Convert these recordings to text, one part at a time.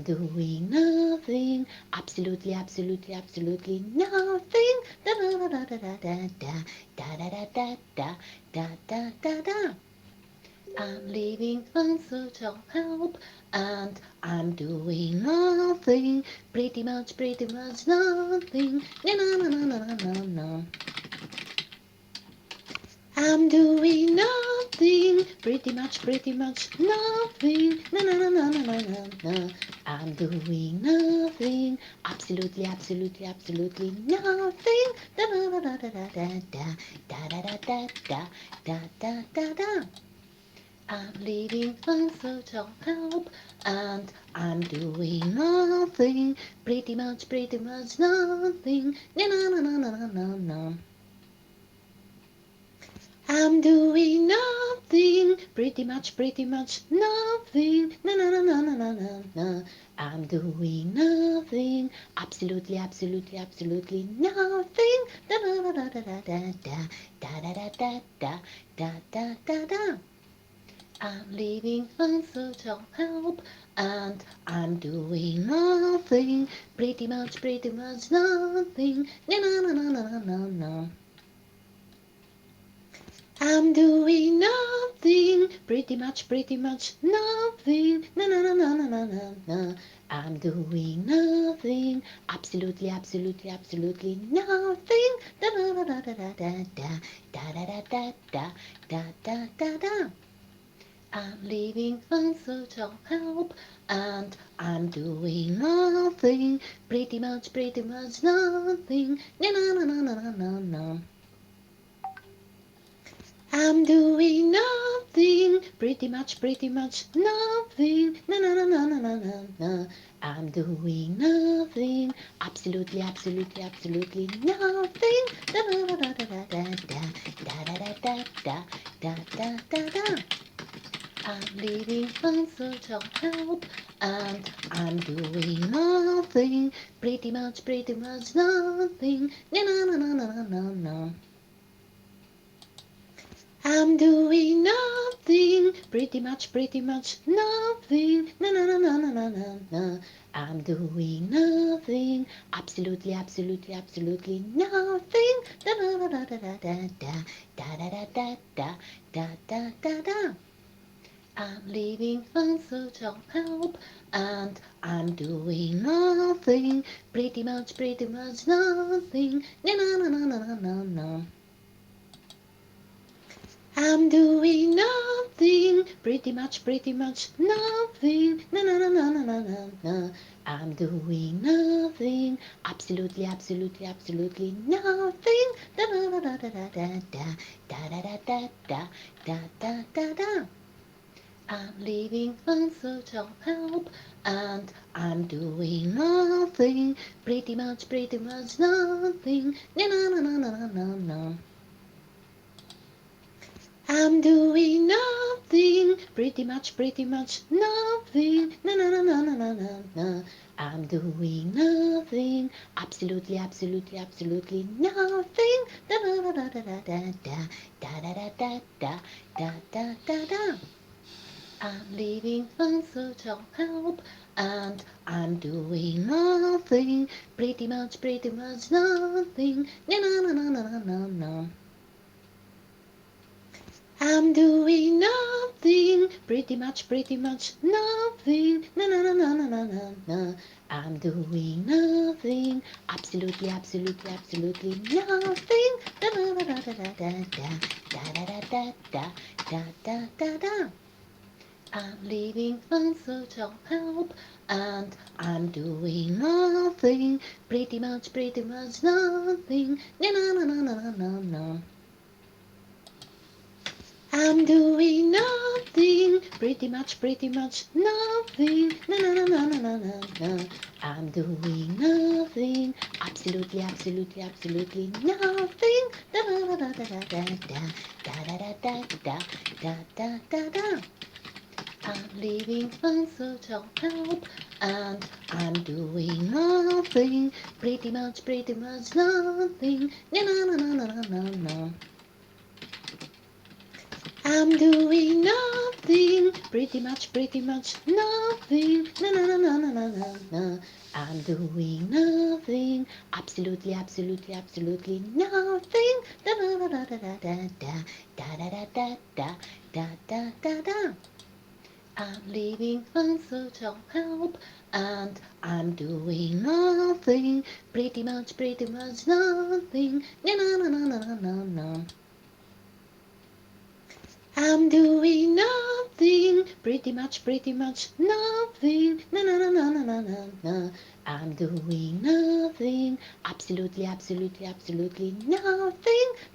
doing nothing, absolutely, absolutely, absolutely nothing. Da da da da da da da da da da da da da da da. I'm living in search of help, and I'm doing nothing, pretty much nothing. Na na na na na na na. I'm doing nothing, pretty much nothing. Na na na na na na na na. I'm doing nothing, absolutely, absolutely, absolutely nothing. Da da da da da da da da da da da da da da da. I'm living in search of help, and I'm doing nothing, pretty much nothing. Na na na na na na na. I'm doing nothing, pretty much nothing. Na na na na na na na na. I'm doing nothing, absolutely, absolutely, absolutely nothing. Da da da da da da da da da da da da da da da. I'm living in search of help, and I'm doing nothing, pretty much nothing. Na na na na na na na. I'm doing nothing, pretty much nothing. Na na na na na na na na. I'm doing nothing, absolutely, absolutely, absolutely nothing. Da da da da da da da da da da da da da da da. I'm living in search of help, and I'm doing nothing, pretty much nothing. Na na na na na na na. I'm doing nothing, pretty much nothing. Na na na na na na na na. I'm doing nothing, absolutely, absolutely, absolutely nothing. Da da da da da da da da da da da da da da da. I'm living in search of help, and I'm doing nothing, pretty much nothing. Na na na na na na na. I'm doing nothing, pretty much nothing. Na na na na na na na na. I'm doing nothing, absolutely, absolutely, absolutely nothing. Da da da da da da da da da da da da da da da. I'm living in search of help, and I'm doing nothing, pretty much nothing. Na na na na na na na. I'm doing nothing, pretty much nothing. Na na na na na na na na. I'm doing nothing, absolutely, absolutely, absolutely nothing. Da da da da da da da da da da da da da da da. I'm living in search of help, and I'm doing nothing, pretty much nothing. Na na na na na na na. I'm doing nothing, pretty much nothing. Na na na na na na na na. I'm doing nothing, absolutely, absolutely, absolutely nothing. Da da da da da da da da da da da da da da da. I'm living in search of help, and I'm doing nothing, pretty much nothing. Na na na na na na na. I'm doing nothing, pretty much nothing. Na na na na na na na na. I'm doing nothing, absolutely, absolutely, absolutely nothing. Da da da da da da da da da da da da da da da. I'm living in search of help, and I'm doing nothing, pretty much nothing. Na na na na na na na. I'm doing nothing, pretty much nothing. Na na na na na na na na. I'm doing nothing, absolutely, absolutely, absolutely nothing. Da da da da da da da da da da da da da da da. I'm living in search of help, and I'm doing nothing, pretty much nothing. Na na na na na na na. I'm doing nothing, pretty much nothing. Na na na na na na na na. I'm doing nothing, absolutely nothing. Da da da da da da da da da da da da da da da. I'm leaving on social help, and I'm doing nothing, pretty much nothing. Na na na na na na na. I'm doing nothing, pretty much nothing. Na na na na na na na na. I'm doing nothing, absolutely nothing.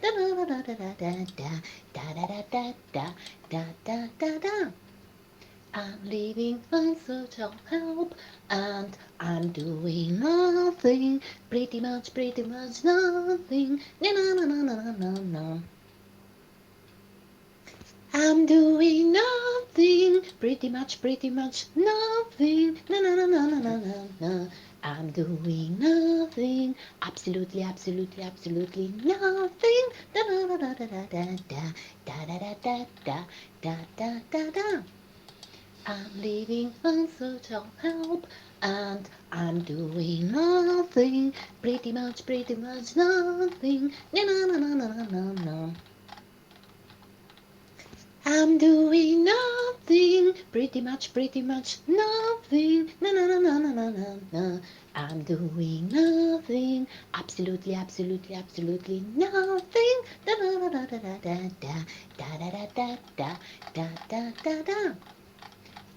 Da da da da da da da da da da da da da da da. I'm leaving on social help, and I'm doing nothing, pretty much nothing. Na na na na na na na. I'm doing nothing, pretty much nothing. Na na na na na na na na. I'm doing nothing, absolutely nothing. Da da da da da da da da da da da da da da da. I'm leaving on social help, and I'm doing nothing, pretty much nothing. Na na na na na na na. I'm doing nothing, pretty much nothing. Na na na na na na na na. I'm doing nothing, absolutely nothing. Da da da da da da da da da da da da da da da.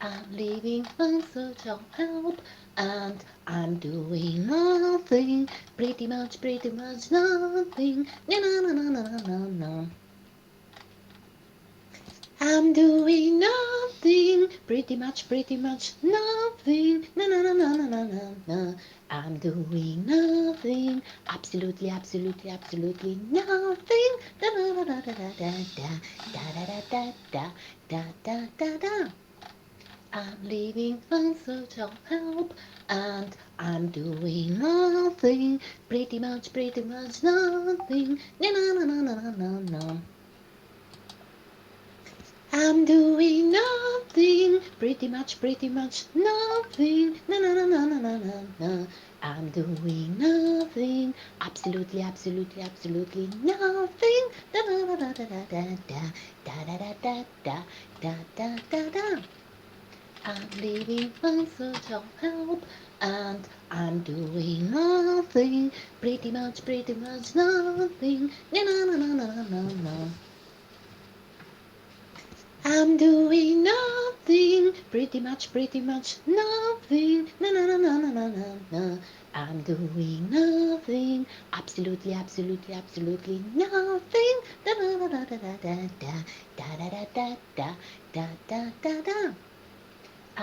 I'm leaving on social help, and I'm doing nothing, pretty much nothing. Na na na na na na na. I'm doing nothing, pretty much nothing. Na na na na na na na na. I'm doing nothing, absolutely nothing. Da da da da da da da da da da da da da da. I'm leaving on social help, and I'm doing nothing, pretty much nothing. Na na na na na na na. I'm doing nothing, pretty much nothing. Na na na na na na na na. I'm doing nothing, absolutely nothing. Da da da da da da da da da da da da da da da. I'm leaving on social help, and I'm doing nothing, pretty much nothing. Na na na na na na na. I'm doing nothing, pretty much nothing. Na na na na na na na na. I'm doing nothing, absolutely nothing. Da da da da da da da da da da da da da da da.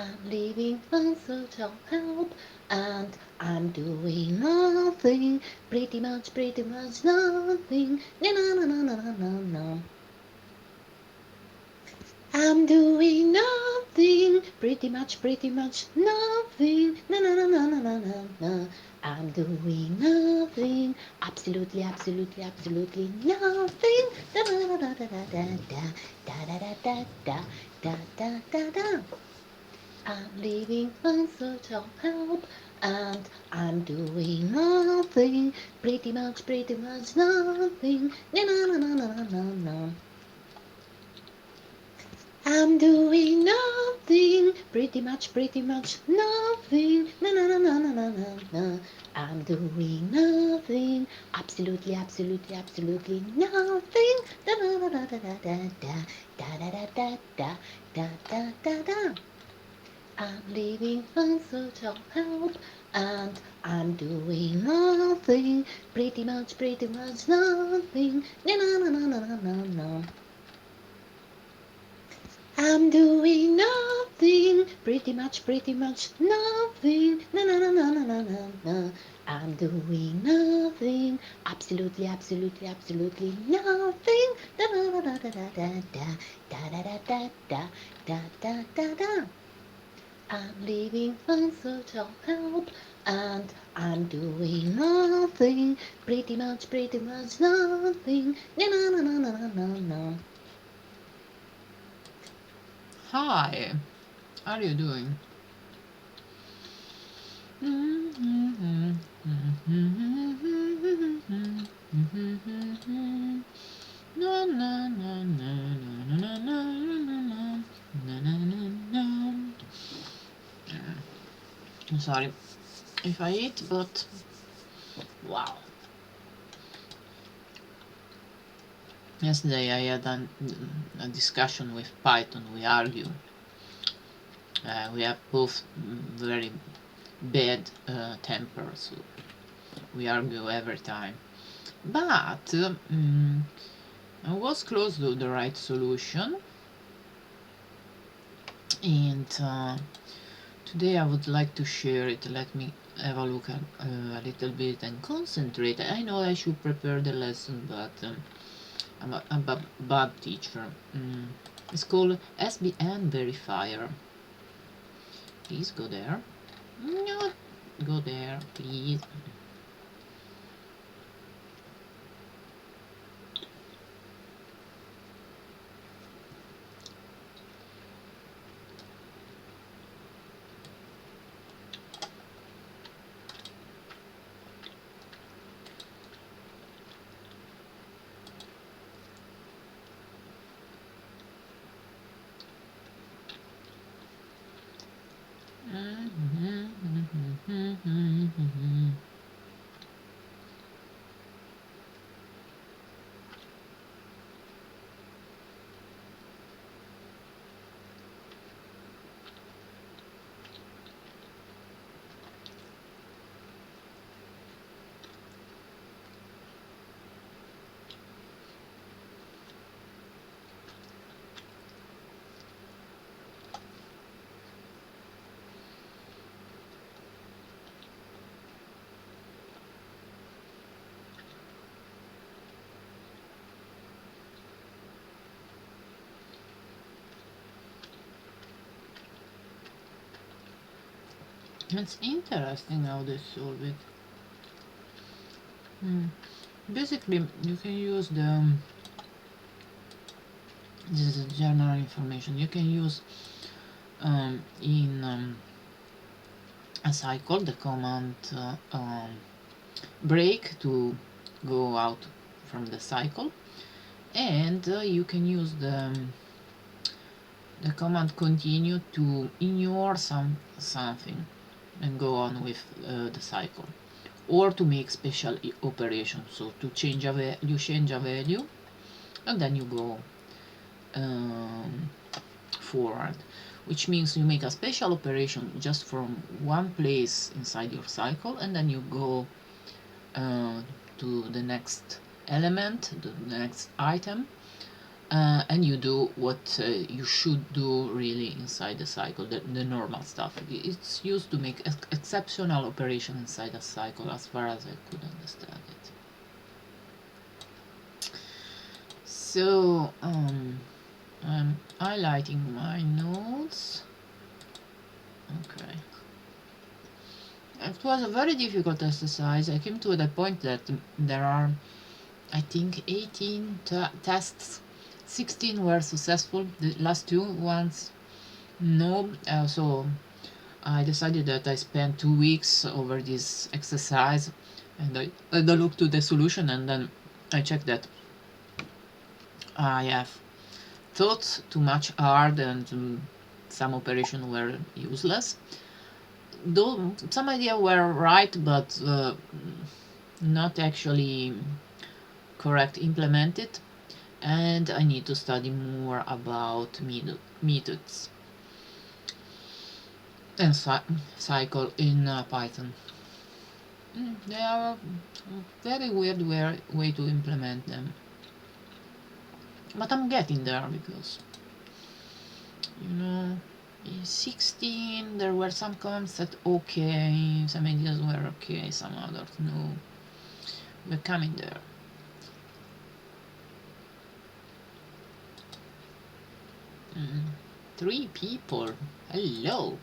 I'm leaving on social help, and I'm doing nothing, pretty much nothing. Na na na na na na na na. I'm doing nothing, pretty much nothing. Na na na na na na na na. I'm doing nothing, absolutely nothing. Da da da da da da da da da da da da da da da. I'm leaving on social help, and I'm doing nothing, pretty much nothing. Na na na na na na na. I'm doing nothing, pretty much nothing. Na na na na na na na na. I'm doing nothing, absolutely nothing. Da da da da da da da da da da da da da da da. I'm leaving on social help, and I'm doing nothing, pretty much nothing. Na na na na na na na. I'm doing nothing, pretty much nothing. Na na na na na na na na. I'm doing nothing, absolutely nothing. Da da da da da da da da da da da da da da da. I'm leaving on social help, and I'm doing nothing, pretty much nothing. Na na na na na na na. Hi, how are you doing? I'm sorry if I eat, but wow. Yesterday I had a discussion with Python. We argue. We have both very bad tempers. So we argue every time. But I was close to the right solution, and today I would like to share it. Let me have a look at a little bit and concentrate. I know I should prepare the lesson, but I'm a bad teacher. It's called SBN Verifier. Please go there. No, go there, please. It's interesting how they solve it. Basically, you can use this is general information. You can use in a cycle the command break to go out from the cycle, and you can use the command continue to ignore something and go on with the cycle, or to make special operations. So to change you change a value and then you go um, forward, which means you make a special operation just from one place inside your cycle, and then you go uh, to the next element, the next item, and you do what you should do really inside the cycle, the normal stuff. It's used to make exceptional operation inside a cycle, as far as I could understand it. So I'm highlighting my notes. Okay. It was a very difficult exercise. I came to the point that there are, I think, 18 tests. 16 were successful. The last two ones, no. So I decided that I spent 2 weeks over this exercise, and I looked to the solution, and then I checked that I have thought too much hard, and some operations were useless. Though some ideas were right, but not actually correct implemented, and I need to study more about methods and cycle in Python. They are a very weird way to implement them, but I'm getting there because, you know, in 16 there were some comments that okay, some ideas were okay, some others no. We're coming there. Mm. 3 people. Hello.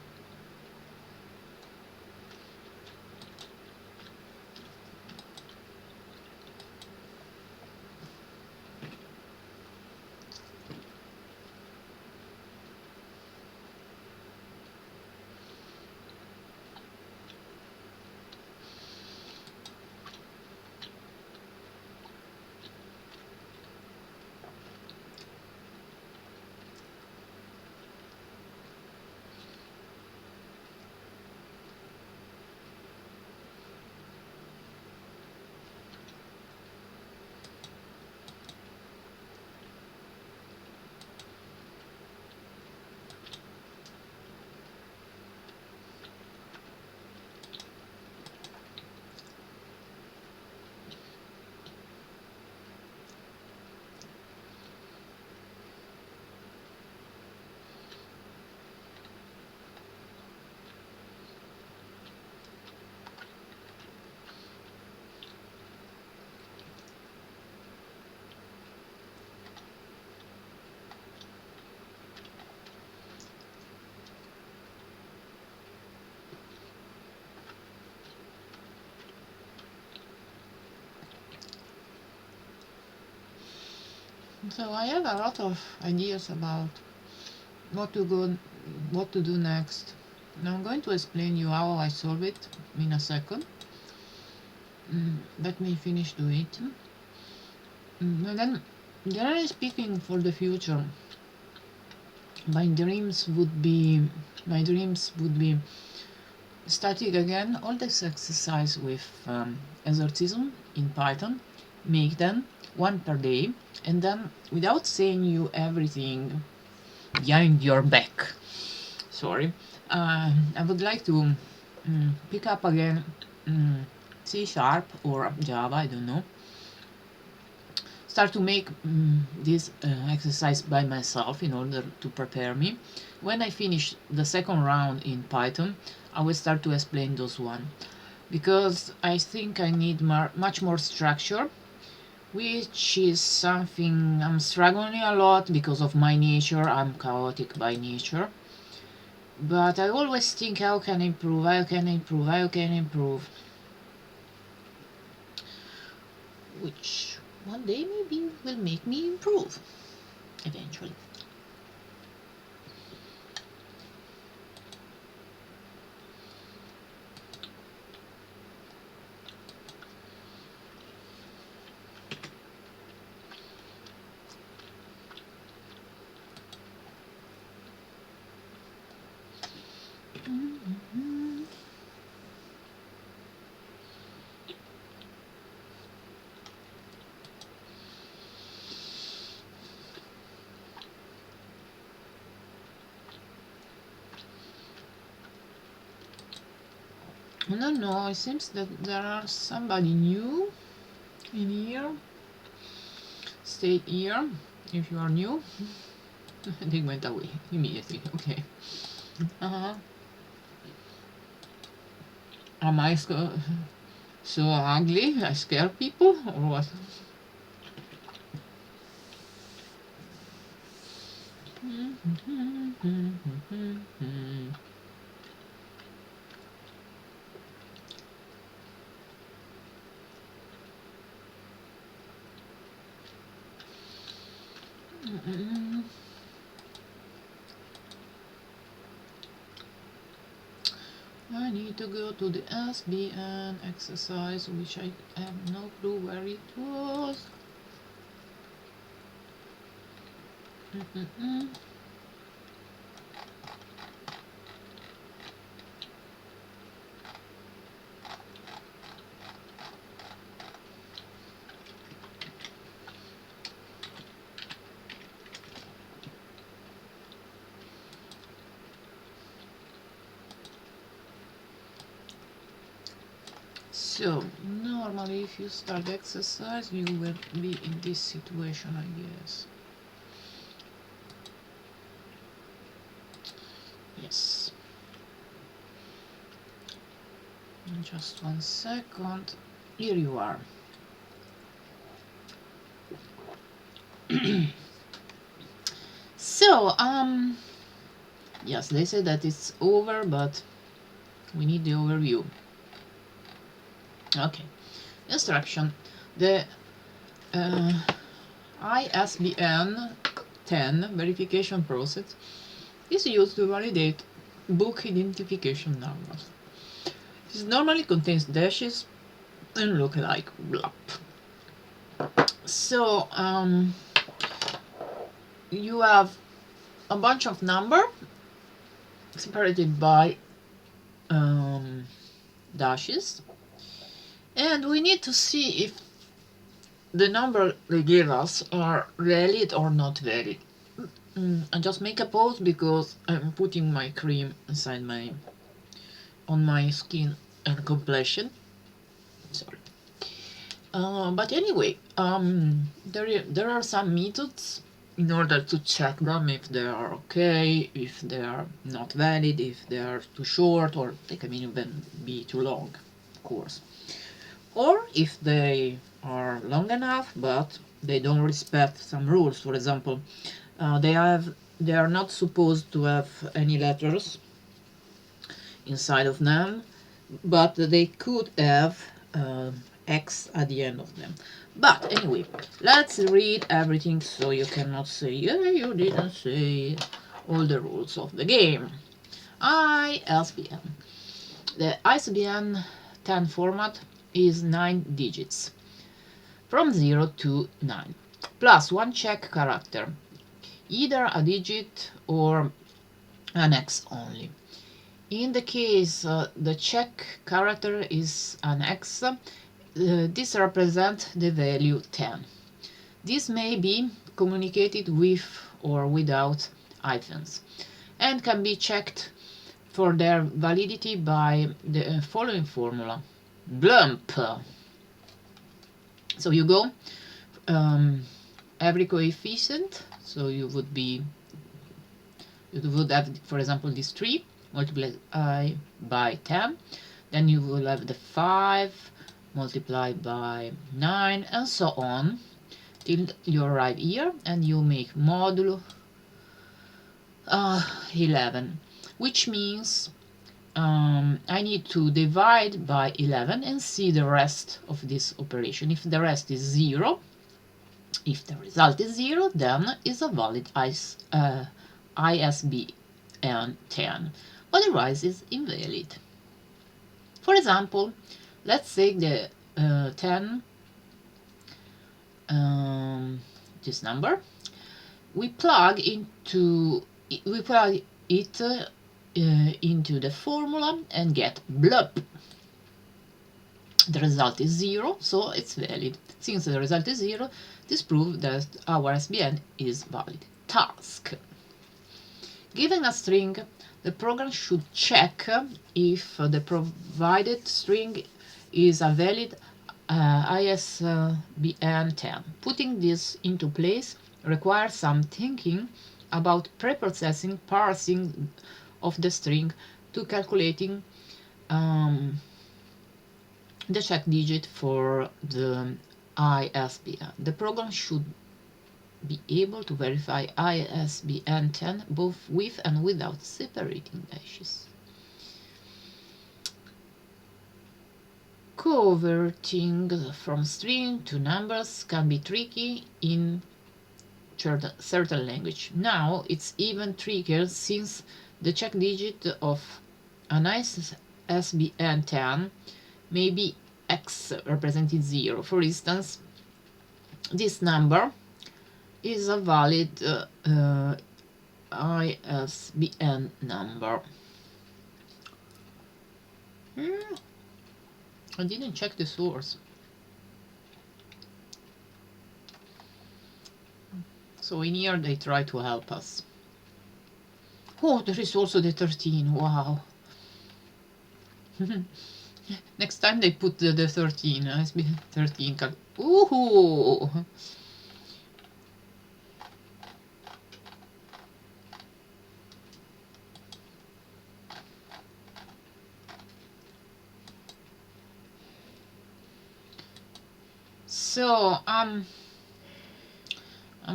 So I have a lot of ideas about what to go, what to do next. Now I'm going to explain you how I solve it in a second. Let me finish doing it. And then, generally speaking, for the future, my dreams would be starting again all this exercise with exercism in Python, make them one per day, and then without saying you everything behind your back. Sorry, I would like to pick up again C sharp or Java, I don't know. Start to make this exercise by myself in order to prepare me. When I finish the second round in Python, I will start to explain those one because I think I need much more structure, which is something I'm struggling a lot because of my nature. I'm chaotic by nature. But I always think how can I improve, how can I improve, how can I improve. Which one day maybe will make me improve eventually. I don't know, it seems that there are somebody new in here. Stay here if you are new. They went away immediately. Okay. Uh-huh. Am I so ugly? I scare people or what? I need to go to the SBN exercise, which I have no clue where it was. So, normally if you start exercise, you will be in this situation, I guess. Yes. Just 1 second. Here you are. So, yes, they say that it's over, but we need the overview. Okay. Instruction. The ISBN 10 verification process is used to validate book identification numbers. This normally contains dashes and look like blah. So you have a bunch of number separated by dashes, and we need to see if the number they gave us are valid or not valid. I just make a pause because I'm putting my cream inside on my skin and complexion. Sorry. But anyway, there are some methods in order to check them if they are okay, if they are not valid, if they are too short, or they can even be too long, of course. Or if they are long enough, but they don't respect some rules. For example, they are not supposed to have any letters inside of them, but they could have X at the end of them. But anyway, let's read everything so you cannot say, yeah, you didn't say all the rules of the game. ISBN. The ISBN 10 format is 9 digits, from 0 to 9, plus one check character, either a digit or an X only. In the case the check character is an X, this represents the value 10. This may be communicated with or without hyphens, and can be checked for their validity by the following formula. Blump. So you go every coefficient, so you would have, for example, this 3 multiplied by 10, then you will have the 5 multiplied by 9, and so on, till you arrive here, and you make modulo 11, which means I need to divide by 11 and see the rest of this operation. If the rest is 0, if the result is 0, then is a valid ISBN 10, otherwise is invalid. For example, let's say the 10, this number, we plug it into the formula and get blup. The result is 0, so it's valid. Since the result is 0, this proves that our SBN is valid. Task. Given a string, the program should check if the provided string is a valid ISBN 10. Putting this into place requires some thinking about preprocessing parsing of the string to calculating the check digit for the ISBN. The program should be able to verify ISBN 10 both with and without separating dashes. Converting from string to numbers can be tricky in certain language. Now it's even trickier since the check digit of an ISBN 10 may be X representing 0. For instance, this number is a valid ISBN number. I didn't check the source. So in here they try to help us. Oh, there is also the 13. Wow. Next time they put the 13. ISBN 13. Ooh. So I'm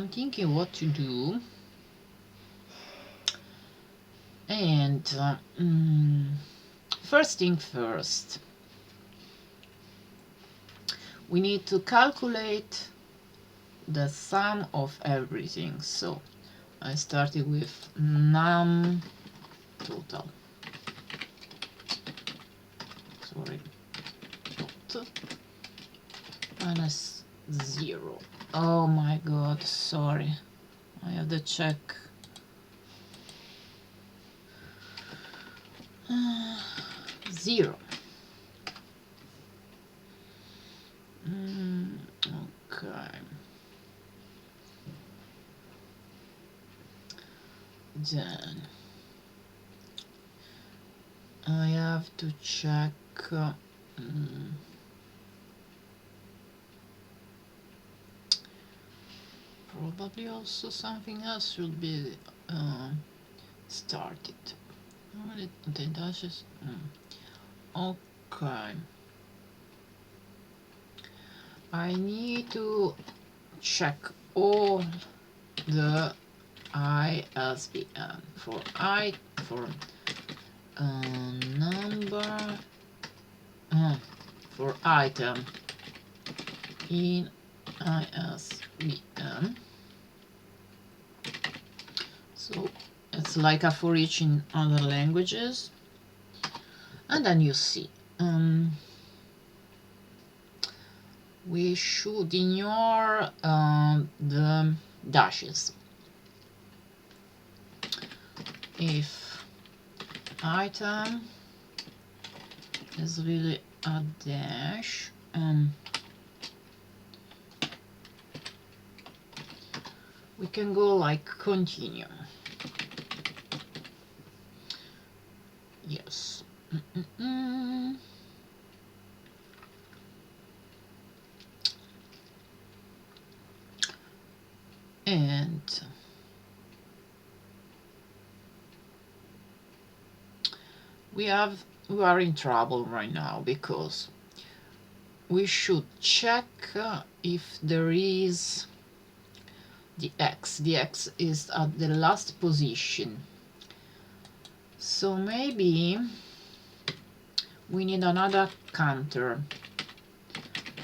thinking what to do, and first thing first, we need to calculate the sum of everything. So I started with num total. Sorry. Minus 0. Oh my god, sorry. I have to check. Zero. Okay. Then I have to check. Probably also something else should be started. The dashes. Okay. I need to check all the ISBN for number for item in ISBN. So it's like a for each in other languages. And then you see we should ignore the dashes. If item is really a dash, we can go like continue. Yes. And we are in trouble right now because we should check if there is the X. The X is at the last position. So maybe we need another counter.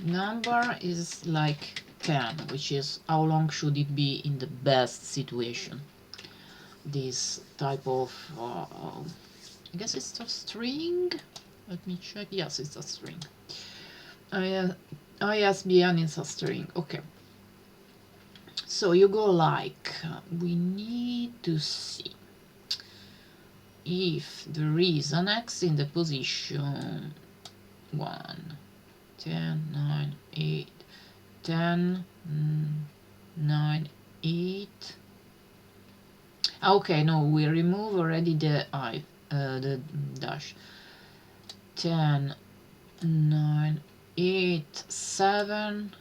Number is like 10, which is how long should it be in the best situation. This type of, I guess it's a string. Let me check. Yes, it's a string. ISBN is a string. Okay. So you go like, we need to see if there is an X in the position 1, 10, 9, 8, 10, 9, 8. Okay, no, we remove already the the dash. 10, 9, 8, 7,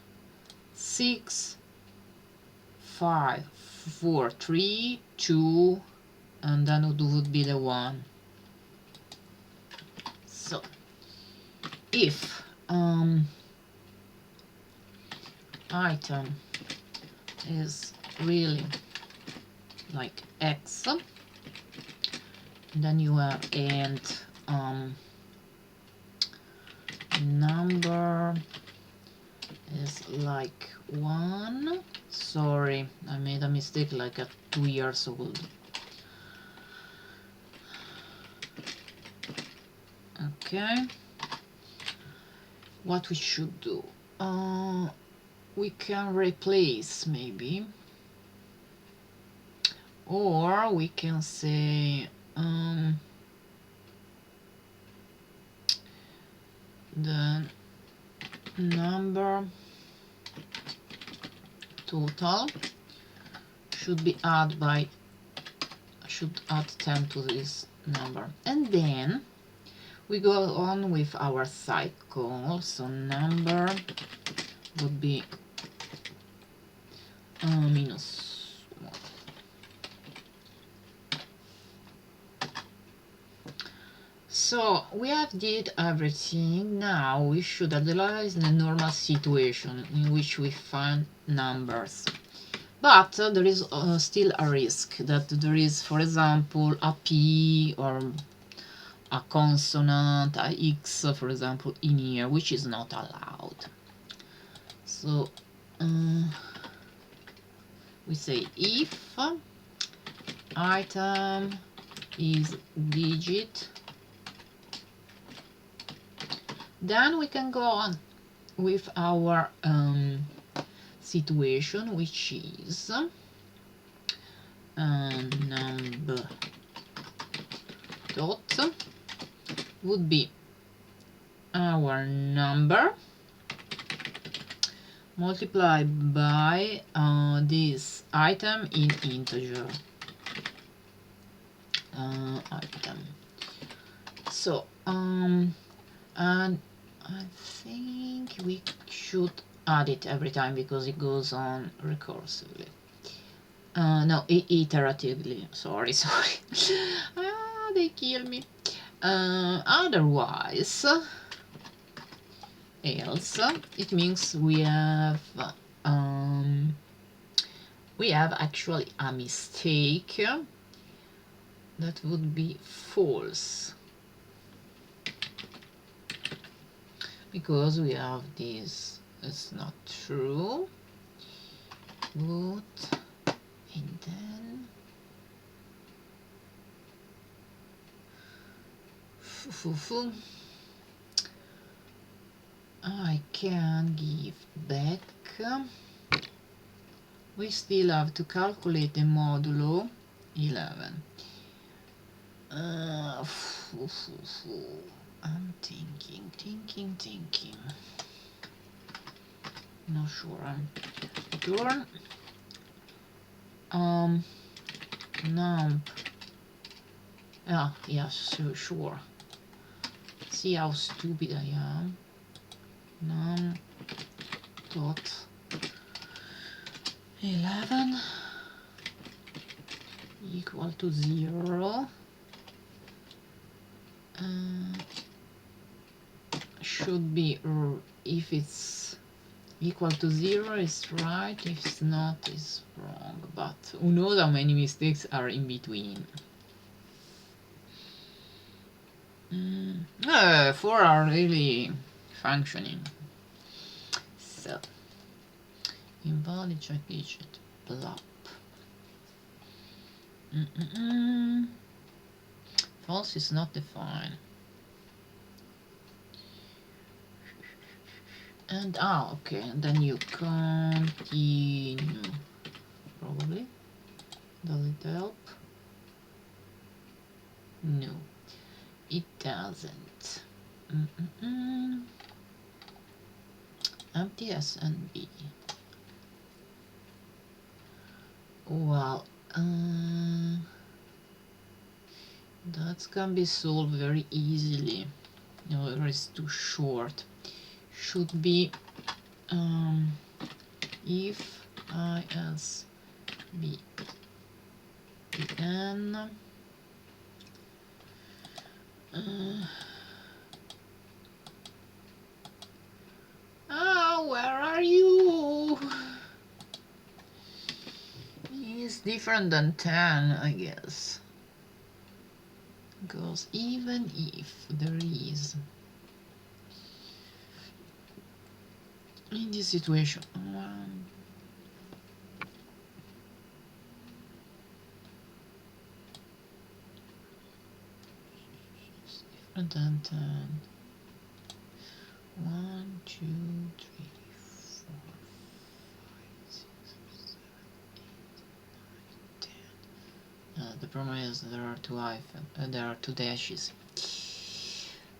6, 5, 4, 3, 2, and then it would be the 1. So if item is really like X, then you have and number is like 1. Sorry, I made a mistake like at 2 years old. Okay, what we should do, we can replace maybe, or we can say the number total should be add 10 to this number, and then we go on with our cycle. So number would be minus 1. So we have did everything. Now we should analyze the normal situation in which we find numbers. But there is still a risk that there is, for example, a P or a consonant, a X, for example, in here, which is not allowed. So we say if item is digit, then we can go on with our situation, which is number dot would be our number multiplied by this item in integer item. So and I think we should add it every time because it goes on recursively. No, iteratively. Sorry. They kill me. Otherwise, else, it means we have actually a mistake. That would be false, because we have this It's not true. Good. And then I can give back. We still have to calculate the modulo 11. I'm thinking. Not sure. Turn. Num. Yeah, sure. See how stupid I am. Num dot 11 equal to 0. Should be, if it's equal to 0 is right, if it's not is wrong, but who knows how many mistakes are in between. 4 are really functioning. So invalid check digit plop. False is not defined. And okay, and then you continue. Probably. Does it help? No, it doesn't. Empty S and B. Well, that can be solved very easily. No, it's too short. Should be if IS B N where are you? It's different than 10, I guess. Because even if there is in this situation it's different than 10. 1, 2, 3, 4, 5, 6, 7, 8, 9, 10. The problem is there are two there are two dashes.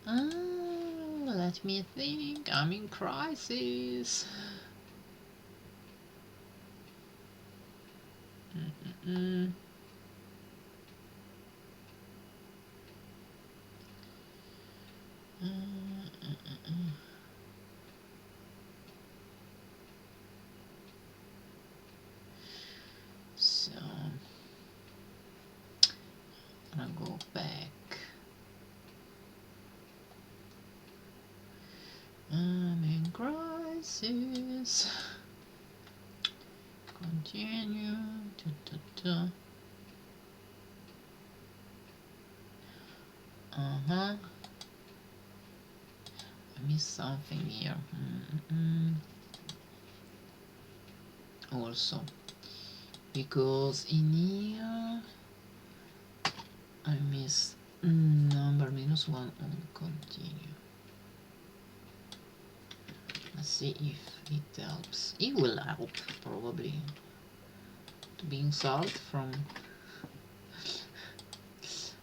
Let me think. I'm in crisis. So I'm gonna go back. I'm in crisis. Continue. I missed something here. Also, because in here I miss number -1 on continue. Let's see if it helps. It will help, probably, to being solved from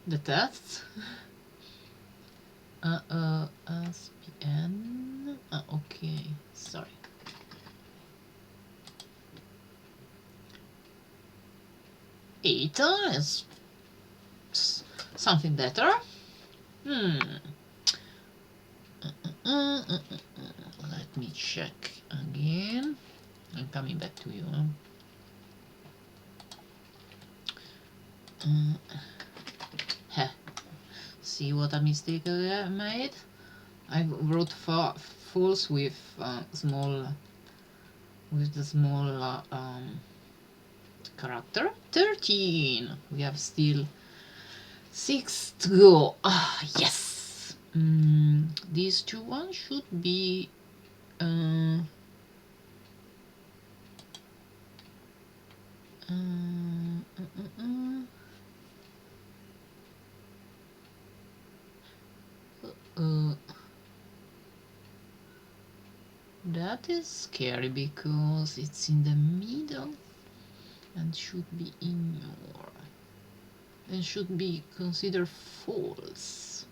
the tests. SPN. Okay, sorry. Eight is something better. Let me check again. I'm coming back to you. See what a mistake I made? I wrote false with the small character. 13. We have still 6 to go. Yes. These two ones should be Uh, that is scary because it's in the middle and should be ignored and should be considered false.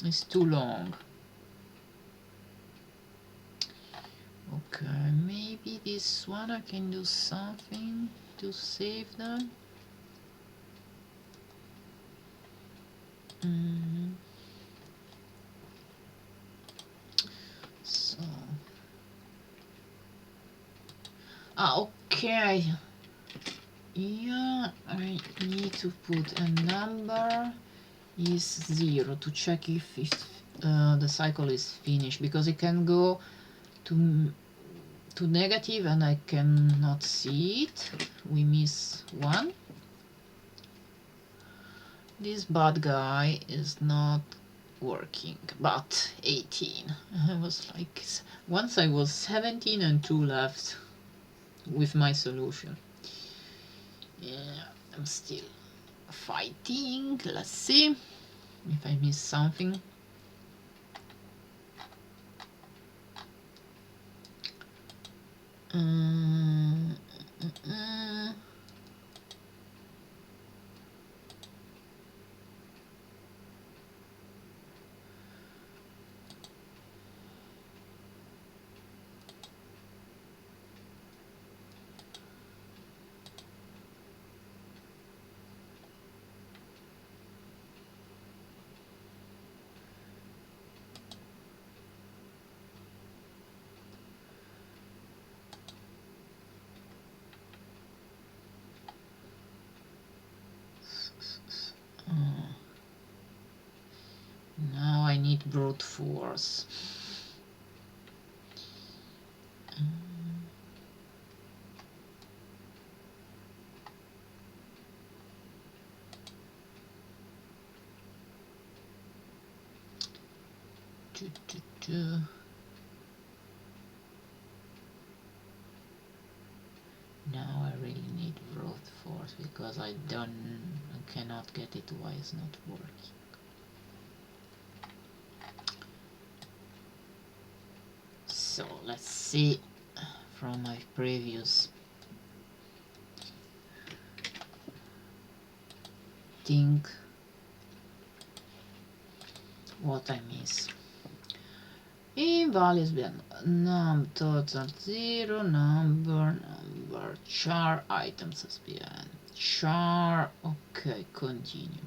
It's too long. Okay, maybe this one I can do something to save them. So, okay. Yeah, I need to put a number is 0 to check if the cycle is finished, because it can go to negative and I cannot see it. We miss 1. This bad guy is not working, but 18. I was like, once I was 17 and 2 left with my solution. Yeah, I'm still fighting. Let's see if I miss something. Now I need brute force. Now I really need brute force because I cannot get it why it's not working. So let's see from my previous thing what I miss. In values beyond num total 0 number char items as beyond char. Okay, continue.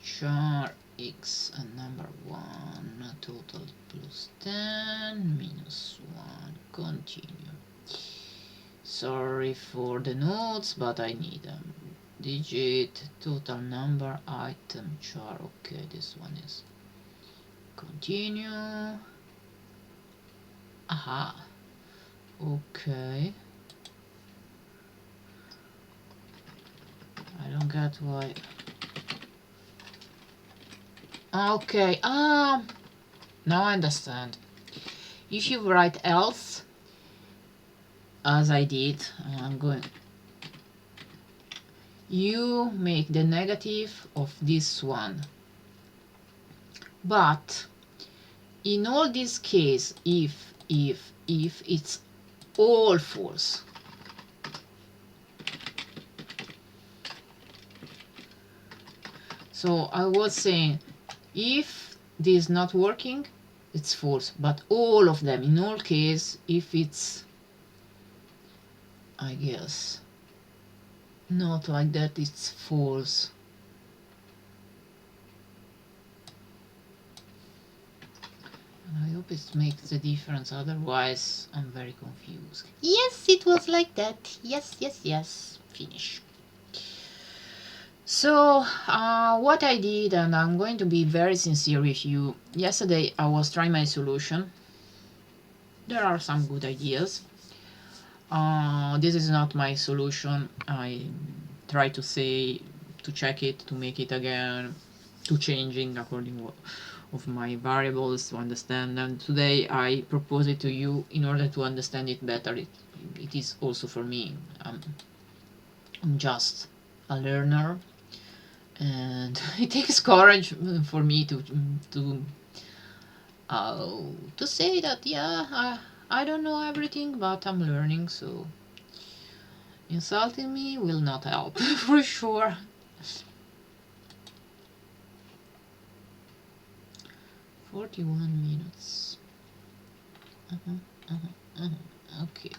Char x and number 1 total plus 10 minus 1 continue. Sorry for the notes, but I need them. Digit total number item char. Okay, this one is continue. Aha. Okay. I don't get why. Okay. Now I understand. If you write else, as I did, I'm going. You make the negative of this one. But in all this case, if it's all false. So I was saying, if this is not working, it's false. But all of them, in all case, if it's, I guess, not like that, it's false. I hope it makes a difference, otherwise I'm very confused. Yes, it was like that. Yes, yes, yes. Finish. So, what I did, and I'm going to be very sincere with you, yesterday I was trying my solution. There are some good ideas. This is not my solution. I try to check it, to make it again, to changing according of my variables to understand. And today I propose it to you in order to understand it better. it is also for me. I'm just a learner, and it takes courage for me to say that, yeah, I don't know everything, but I'm learning, so insulting me will not help for sure. 41 minutes. Okay.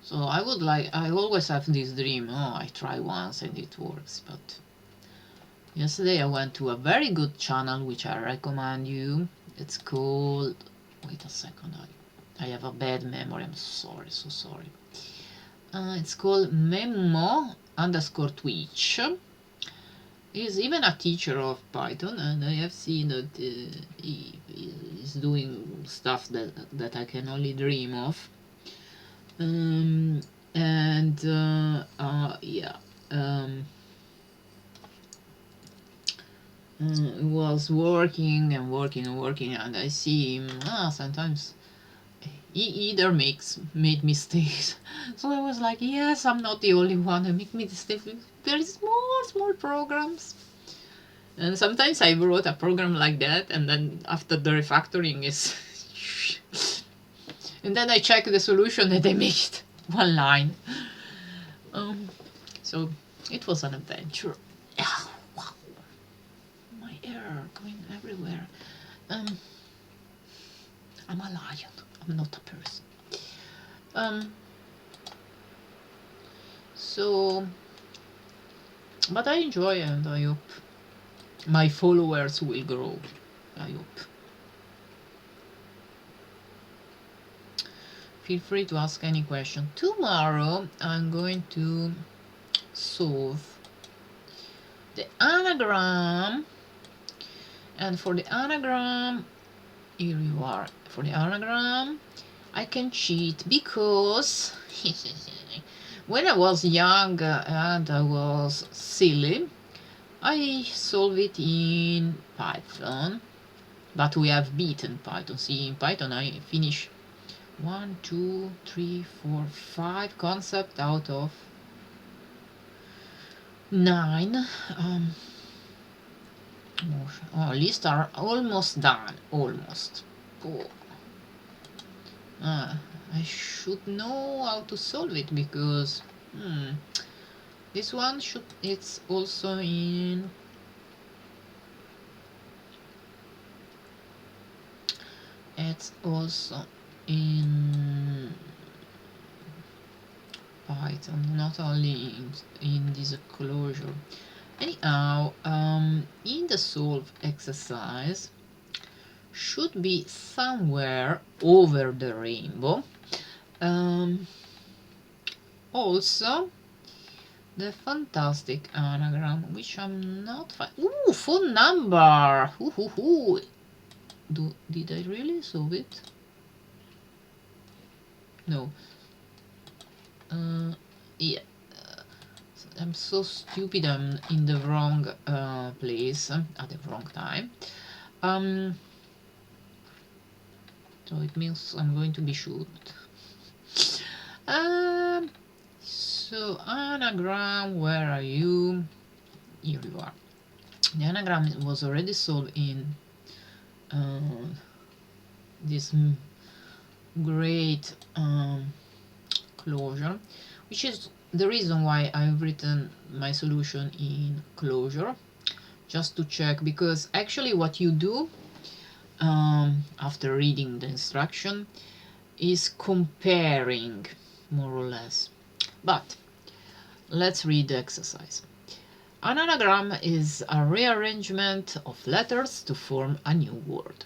So I always have this dream. Oh, I try once and it works. But yesterday I went to a very good channel which I recommend you. It's called. Wait a second. I have a bad memory. I'm sorry, so sorry. It's called Memo underscore Twitch. He's even a teacher of Python, and I have seen that he is doing stuff that I can only dream of. Um, and yeah, um, was working and working and working, and I see him sometimes he either made mistakes. So I was like, yes, I'm not the only one who make mistakes. There is small programs. And sometimes I wrote a program like that, and then after the refactoring is and then I check the solution and they make it one line. So it was an adventure. Ah, wow. My hair going everywhere. I'm a lion. I'm not a person. So, but I enjoy, and I hope my followers will grow. I hope. Feel free to ask any question. Tomorrow I'm going to solve the anagram, and for the anagram, here you are. For the anagram, I can cheat because when I was young and I was silly, I solved it in Python, but we have beaten Python. See, in Python I finish 1, 2, 3, 4, 5 concepts out of 9. Lists are almost done. Almost. Oh. I should know how to solve it because this one it's also in Python, not only in this closure. Anyhow, in the solve exercise should be somewhere over the rainbow. Also the fantastic anagram, which I'm not phone number. Did I really solve it? No. Yeah. I'm so stupid. I'm in the wrong place at the wrong time. So it means I'm going to be shoot. So anagram, where are you? Here you are. The anagram was already solved in this great closure, which is the reason why I've written my solution in closure, just to check, because actually what you do after reading the instruction is comparing more or less. But let's read the exercise. An anagram is a rearrangement of letters to form a new word.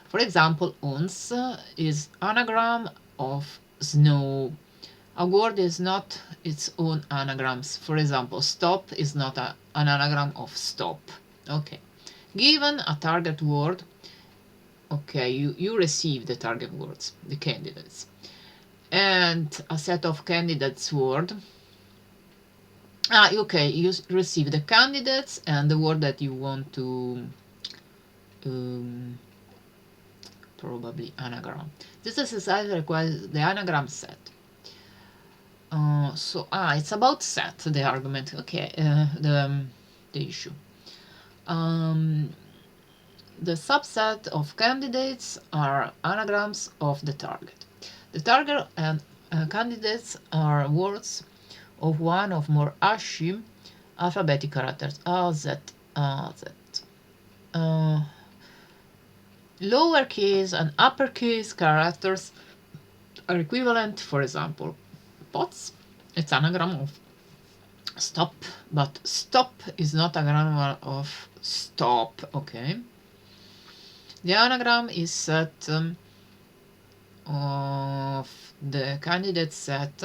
For example, ons is anagram of snow. A word is not its own anagrams. For example, stop is not an anagram of stop. Okay. Given a target word, okay, you receive the target words, the candidates, and a set of candidates word. Okay, you receive the candidates and the word that you want to um, probably anagram. This exercise requires the anagram set. It's about set, the argument. Okay, the issue. Um, the subset of candidates are anagrams of the target. The target and candidates are words of one or more Hashi alphabetic characters A, Z, A, Z. Lowercase and uppercase characters are equivalent. For example, pots, it's anagram of stop, but stop is not a grammar of stop. Okay, the anagram is set of the candidate set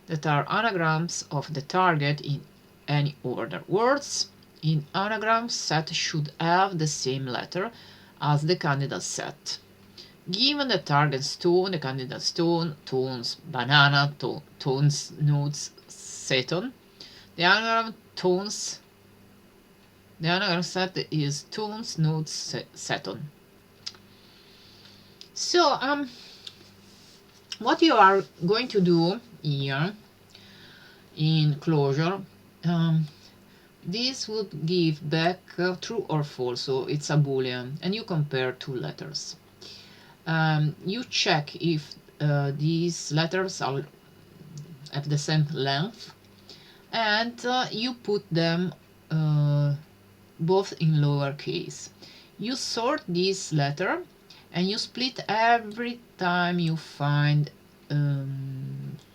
that are anagrams of the target in any order. Words in anagram set should have the same letter as the candidate set. Given the target stone, the candidate stone, tones, banana, tones, notes, seton, the anagram tones, the anagram set is tones, notes, seton. So, what you are going to do here in closure, this would give back true or false, so it's a boolean, and you compare two letters. You check if these letters are have the same length, and you put them both in lowercase. You sort this letter and you split every time you find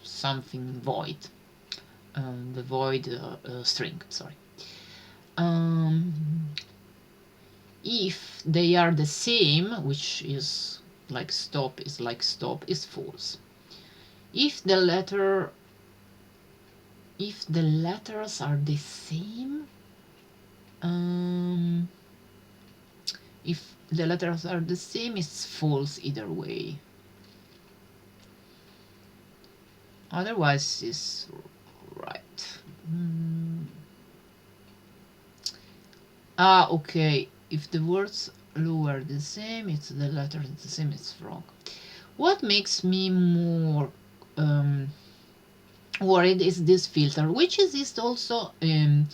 something void, the void string, sorry. If they are the same, which is like stop is false. If the letters are the same, if the letters are the same, it's false either way. Otherwise, it's right. Okay. If the words lower the same, it's the letter is the same, it's wrong. What makes me more worried is this filter, which exists also in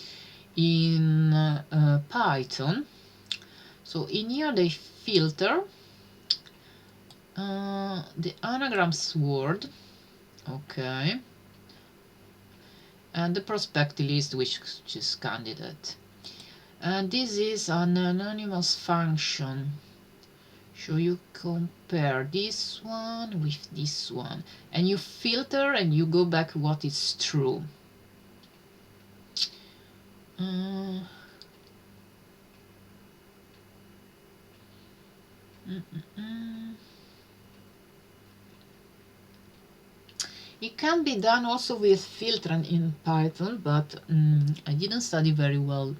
Python. So in here they filter the anagrams word, okay, and the prospect list, which is candidate. And this is an anonymous function. So you compare this one with this one, and you filter and you go back what is true. It can be done also with filtering in Python, but I didn't study very well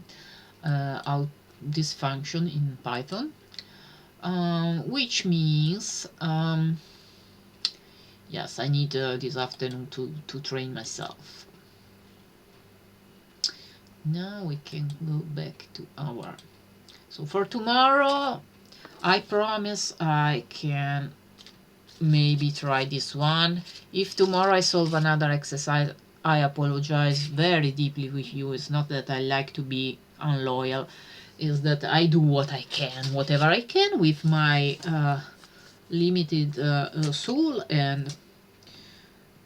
out this function in Python, which means yes, I need this afternoon to train myself. Now we can go back to our, so for tomorrow I promise I can maybe try this one. If tomorrow I solve another exercise, I apologize very deeply with you. It's not that I like to be unloyal, is that I do what I can, whatever I can with my limited soul, and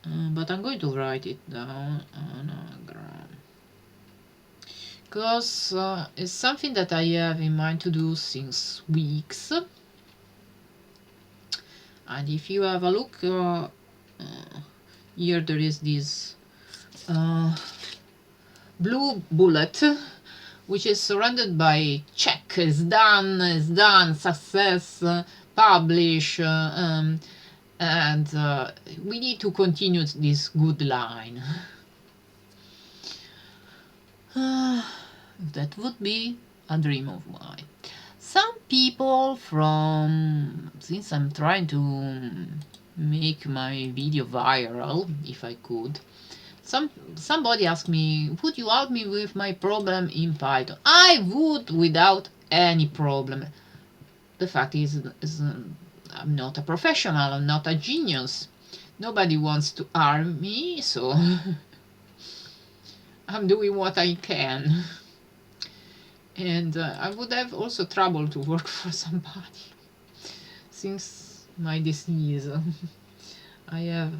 but I'm going to write it down, anagram, because it's something that I have in mind to do since weeks. And if you have a look, here there is this blue bullet which is surrounded by check, is done, success, publish, and we need to continue this good line. That would be a dream of mine. Some people since I'm trying to make my video viral, if I could, somebody asked me, would you help me with my problem in Python? I would, without any problem. The fact is I'm not a professional, I'm not a genius. Nobody wants to harm me, so I'm doing what I can. And I would have also trouble to work for somebody since my disease. I have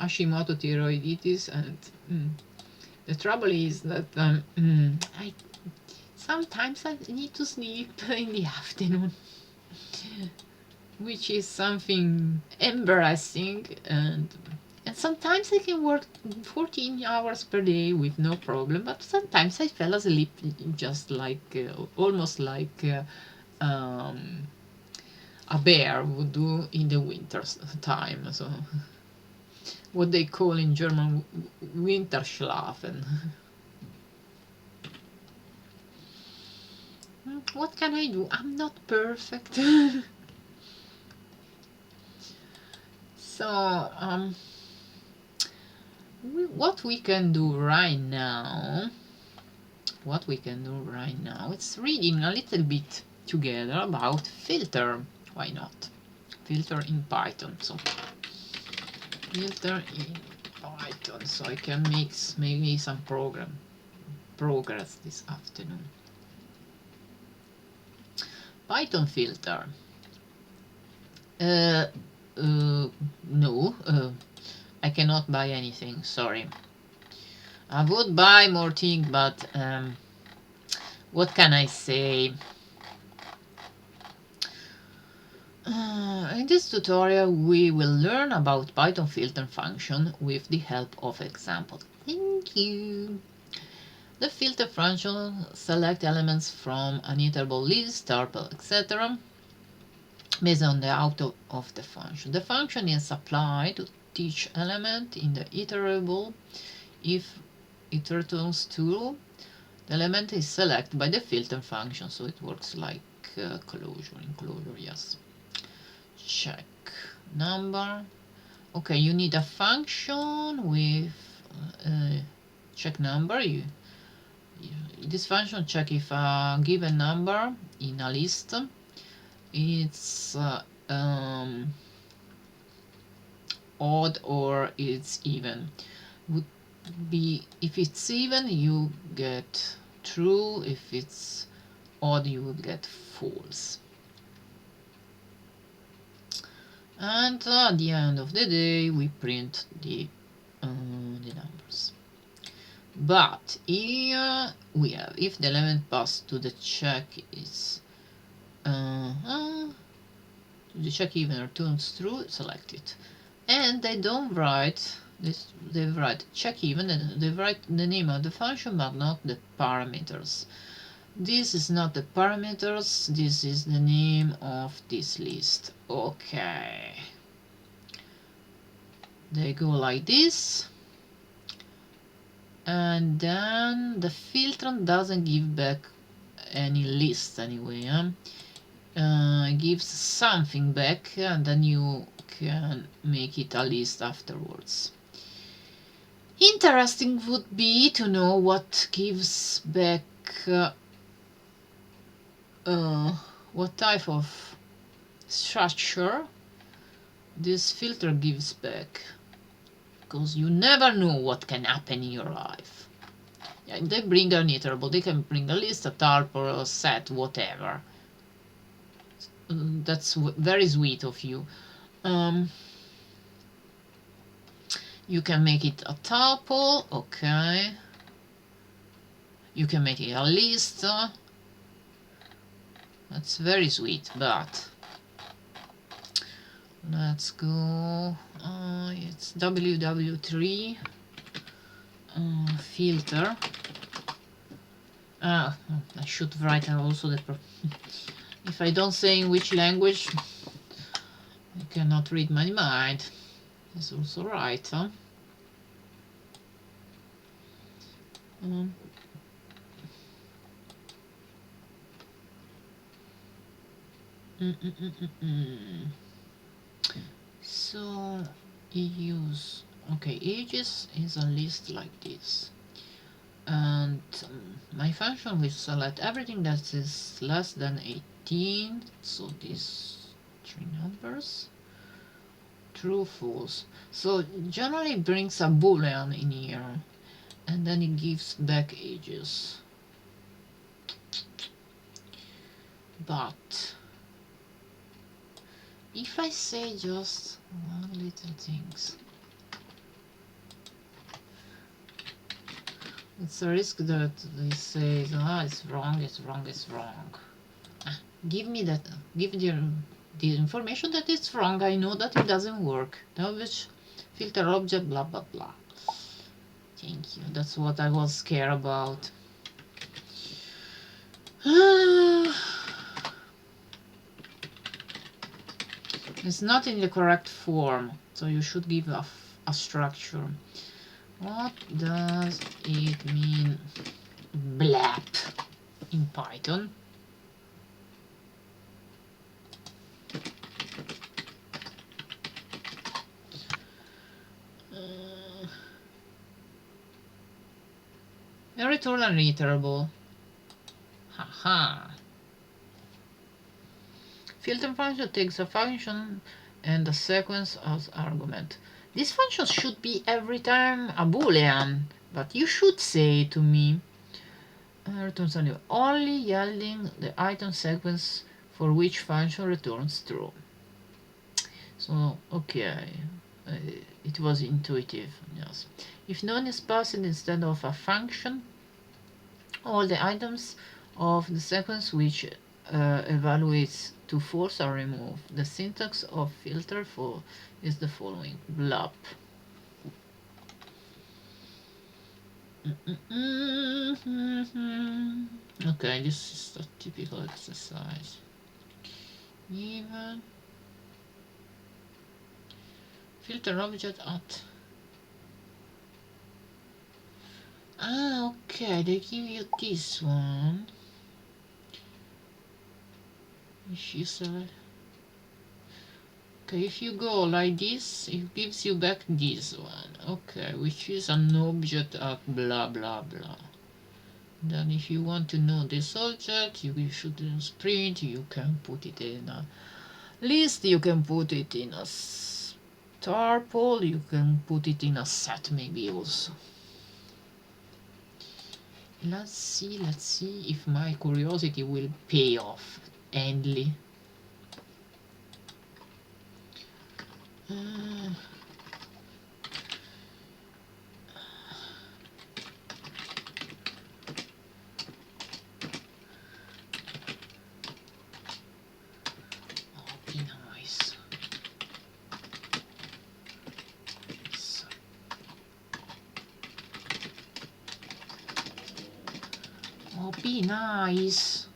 Hashimoto thyroiditis, and the trouble is that I sometimes I need to sleep in the afternoon, which is something embarrassing, and sometimes I can work 14 hours per day with no problem, but sometimes I fell asleep just like almost like um, a bear would do in the winter time. So what they call in German Winterschlafen. What can I do? I'm not perfect. So what we can do right now, it's reading a little bit together about filter. Why not? Filter in Python. So filter in Python, so I can make maybe some progress this afternoon. Python filter. No, I cannot buy anything, sorry. I would buy more things, but what can I say? In this tutorial we will learn about Python filter function with the help of example. Thank you. The filter function select elements from an iterable list, tuple, etc. based on the output of the function. The function is applied to each element in the iterable. If it returns true, the element is selected by the filter function, so it works like closure. In closure, yes. Check number. Okay, you need a function with check number. This function check if a given number in a list it's odd or it's even. Would be if it's even you get true, if it's odd you would get false. And at the end of the day we print the numbers. But here we have if the element passed to the check is the check even returns true, select it. And they don't write this, they write check even, and they write the name of the function but not the parameters. This is not the parameters, this is the name of this list. Okay, they go like this, and then the filter doesn't give back any list anyway. Gives something back, and then you can make it a list afterwards. Interesting would be to know what gives back what type of structure this filter gives back, because you never know what can happen in your life. Yeah, if they bring an iterable, they can bring a list, a tuple, a set, whatever. That's very sweet of you. You can make it a tuple, okay. You can make it a list. That's very sweet, but let's go. It's ww3 filter. I should write also the if I don't say in which language, I cannot read my mind. It's also right, huh? Um, mm, mm, mm, mm, mm. So use okay, ages is a list like this, and my function will select everything that is less than 18. So these three numbers, true, false. So generally brings a boolean in here, and then it gives back ages. But if I say just one little things, it's a risk that they say, ah, it's wrong, it's wrong, it's wrong. Give me that, give the information that it's wrong. I know that it doesn't work. Now which filter object, blah blah blah. Thank you. That's what I was scared about. It's not in the correct form, so you should give a structure. What does it mean, blap, in Python? A return an iterable. Haha. Filter function takes a function and a sequence as argument. This function should be every time a boolean, but you should say to me returns only yielding the item sequence for which function returns true. So okay, it was intuitive. Yes. If none is passed instead of a function, all the items of the sequence which evaluates to false are removed. The syntax of filter for is the following: blop. Okay, this is a typical exercise. Even filter object at. Okay, they give you this one. If you select. Okay, if you go like this, it gives you back this one. Okay, which is an object at blah blah blah. Then if you want to know this object, you should print, you can put it in a list, you can put it in a tuple, you can put it in a set maybe also. Let's see if my curiosity will pay off endly. Be nice. So. Oh, be nice.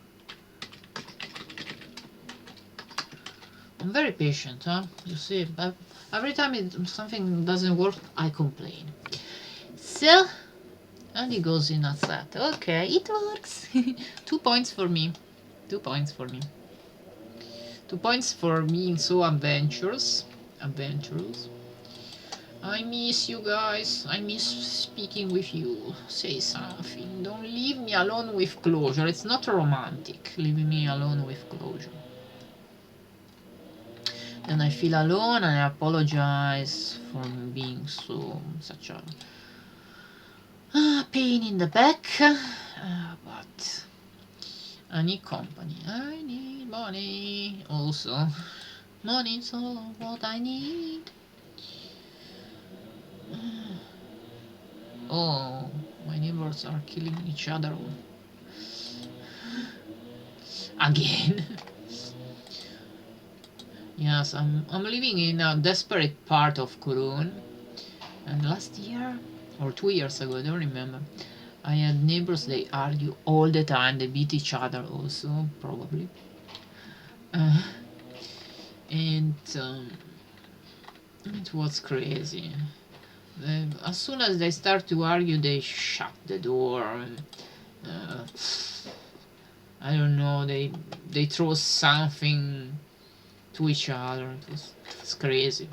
I'm very patient, huh? You see, but every time something doesn't work, I complain. So, and it goes in a set. Okay, it works. 2 points for me. 2 points for me. 2 points for being so adventurous. Adventurous. I miss you guys. I miss speaking with you. Say something. Don't leave me alone with closure. It's not romantic. Leaving me alone with closure. Then I feel alone and I apologize for being such a pain in the back. But I need company. I need money also. Money's all what I need. Oh, my neighbors are killing each other again. Yes, I'm living in a desperate part of Kurun, and last year or 2 years ago, I don't remember. I had neighbors, they argue all the time, they beat each other also, probably. Uh, and it was crazy. As soon as they start to argue, they shut the door. Uh, I don't know, they throw something to each other. It was crazy.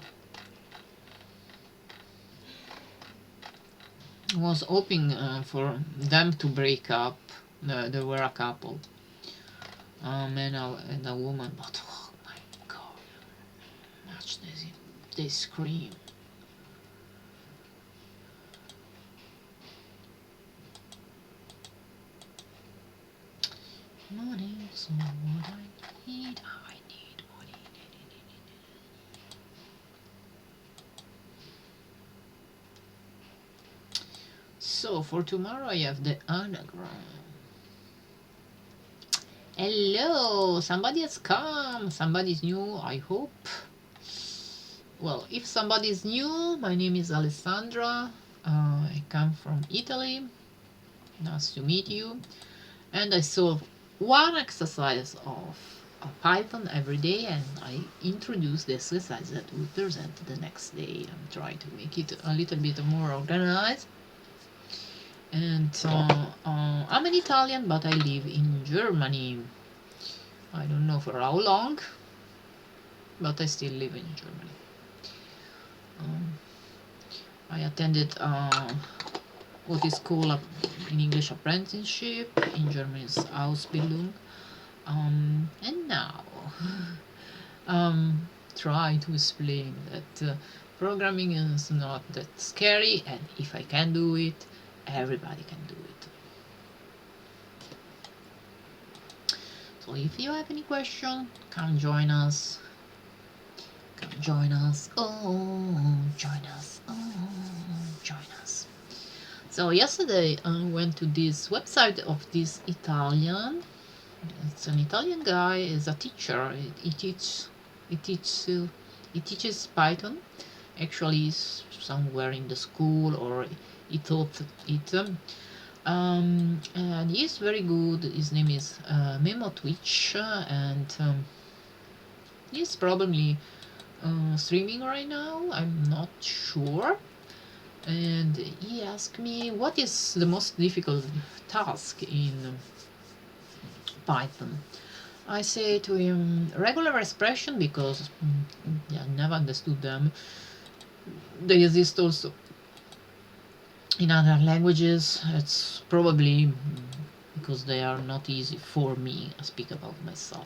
I was hoping for them to break up. They were a couple, a man and a woman, but oh my god, much they scream. Money, so what I need money. So for tomorrow I have the anagram. Hello, somebody has come. Somebody's new, I hope. Well, if somebody is new, my name is Alessandra. I come from Italy. Nice to meet you. And I solve one exercise of Python every day, and I introduce the exercise that we present the next day. I'm trying to make it a little bit more organized. And I'm an Italian, but I live in Germany. I don't know for how long, but I still live in Germany. I attended what is called in English apprenticeship, in German is Ausbildung, and now try to explain that programming is not that scary, and if I can do it, everybody can do it. So if you have any question, come join us. Come join us. Oh, join us. Oh, join us. So yesterday I went to this website of this Italian. It's an Italian guy. Is a teacher. He teaches. He teaches. He teaches Python. Actually, he's somewhere in the school, or he taught it. And he's very good. His name is Memo Twitch, and he's probably streaming right now. I'm not sure. And he asked me what is the most difficult task in Python. I say to him regular expression because I never understood them. They exist also in other languages. It's probably because they are not easy for me. I speak about myself.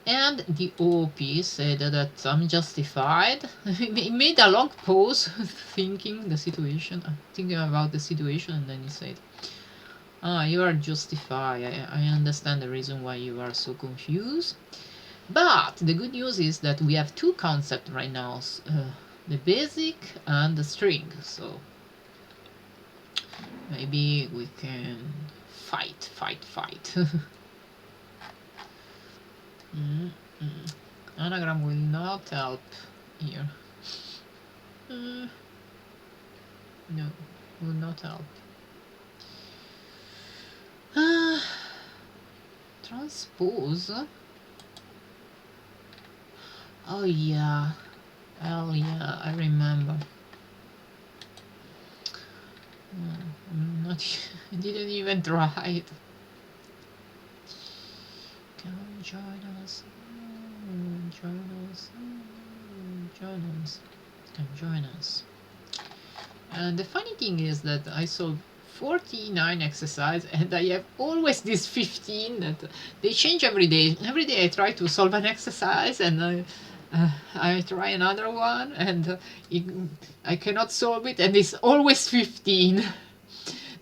And the OP said that I'm justified. He made a long pause, thinking about the situation, and then he said, you are justified. I understand the reason why you are so confused. But the good news is that we have two concepts right now, the basic and the string. So maybe we can fight. Anagram will not help here. No, will not help. Transpose. Oh yeah. Hell yeah, I remember. I'm not. I didn't even try it. Come join us. Join us. Join us. Come join us. And the funny thing is that I solved 49 exercise, and I have always this 15 that they change every day. Every day I try to solve an exercise, and I try another one, and I cannot solve it, and it's always 15.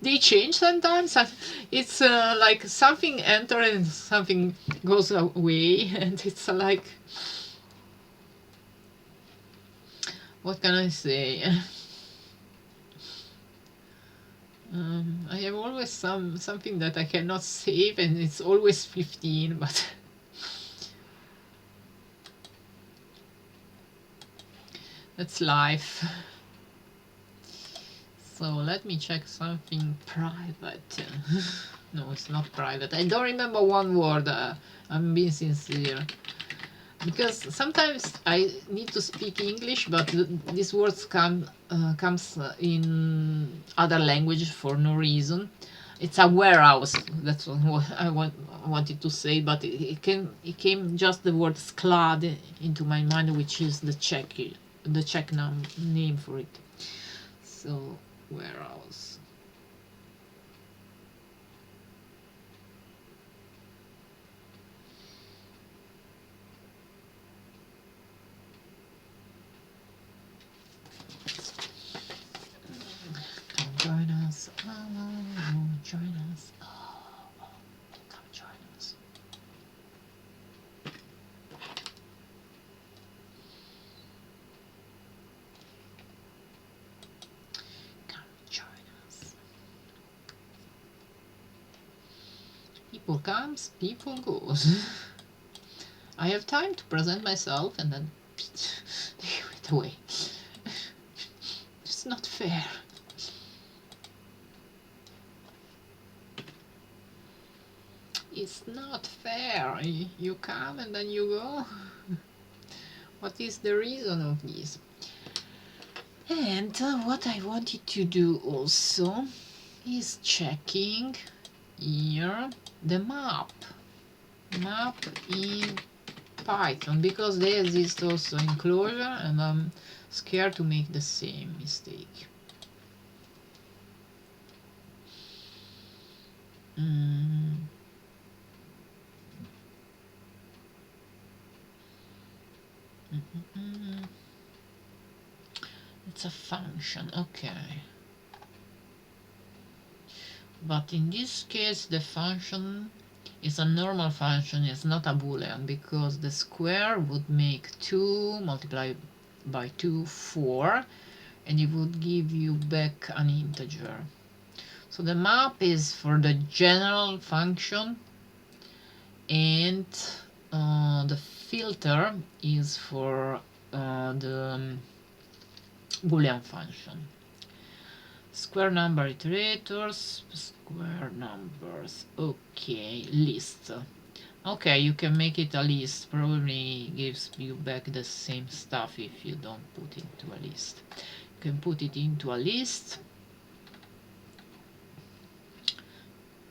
They change sometimes. It's like something enters and something goes away, and it's like, what can I say? I have always something that I cannot save, and it's always 15, but that's life. So let me check something private. No, it's not private. I don't remember one word. I'm being sincere. Because sometimes I need to speak English, but these words comes in other language for no reason. It's a warehouse. That's what wanted to say, but it came just the word sklad into my mind, which is the Czech name for it. So warehouse. Come join us. Oh, join us. Oh, come join us. Come join us. People comes, people goes. I have time to present myself and then give it away. It's not fair. It's not fair. You come and then you go. What is the reason of this? And what I wanted to do also is checking here the map in Python, because there exists also enclosure and I'm scared to make the same mistake. It's a function, okay. But in this case the function is a normal function, it's not a boolean, because the square would make 2 multiplied by 2 4, and it would give you back an integer. So the map is for the general function, and the filter is for the boolean function. Square number iterators, square numbers, okay, list. Okay, you can make it a list, probably gives you back the same stuff if you don't put it into a list. You can put it into a list,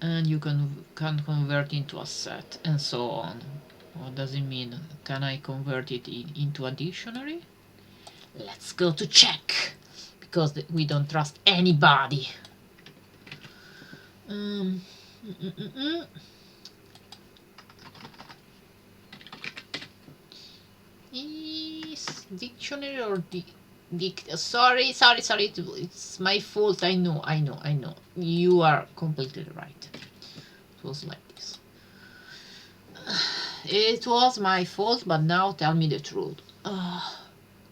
and you can convert into a set, and so on. What does it mean? Can I convert it into a dictionary? Let's go to check, because we don't trust anybody. Is dictionary or sorry, it's my fault. I know. You are completely right. It was like this. It was my fault, but now tell me the truth.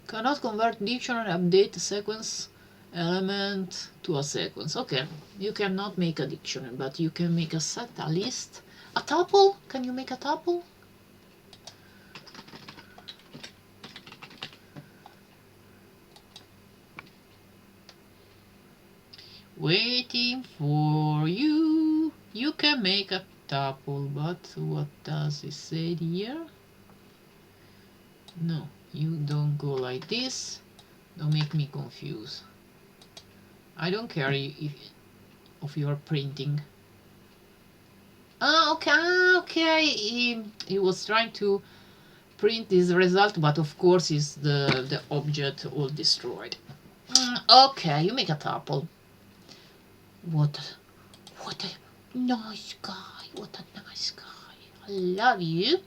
Cannot convert dictionary update sequence element to a sequence. Okay, you cannot make a dictionary, but you can make a set, a list, a tuple. Can you make a tuple? Waiting for you. You can make a tuple, but what does it say here? No, you don't go like this. Don't make me confused. I don't care if you're printing. Okay. He was trying to print this result, but of course is the object all destroyed. Okay, you make a tuple. What a nice guy. What a nice guy. I love you.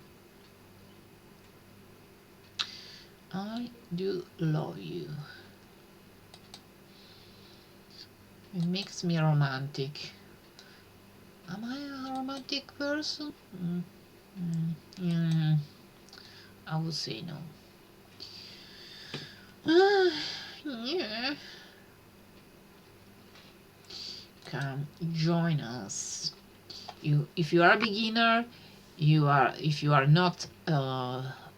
I do love you. It makes me romantic. Am I a romantic person? Yeah, I would say no. Yeah. Come join us. If you are a beginner, if you are not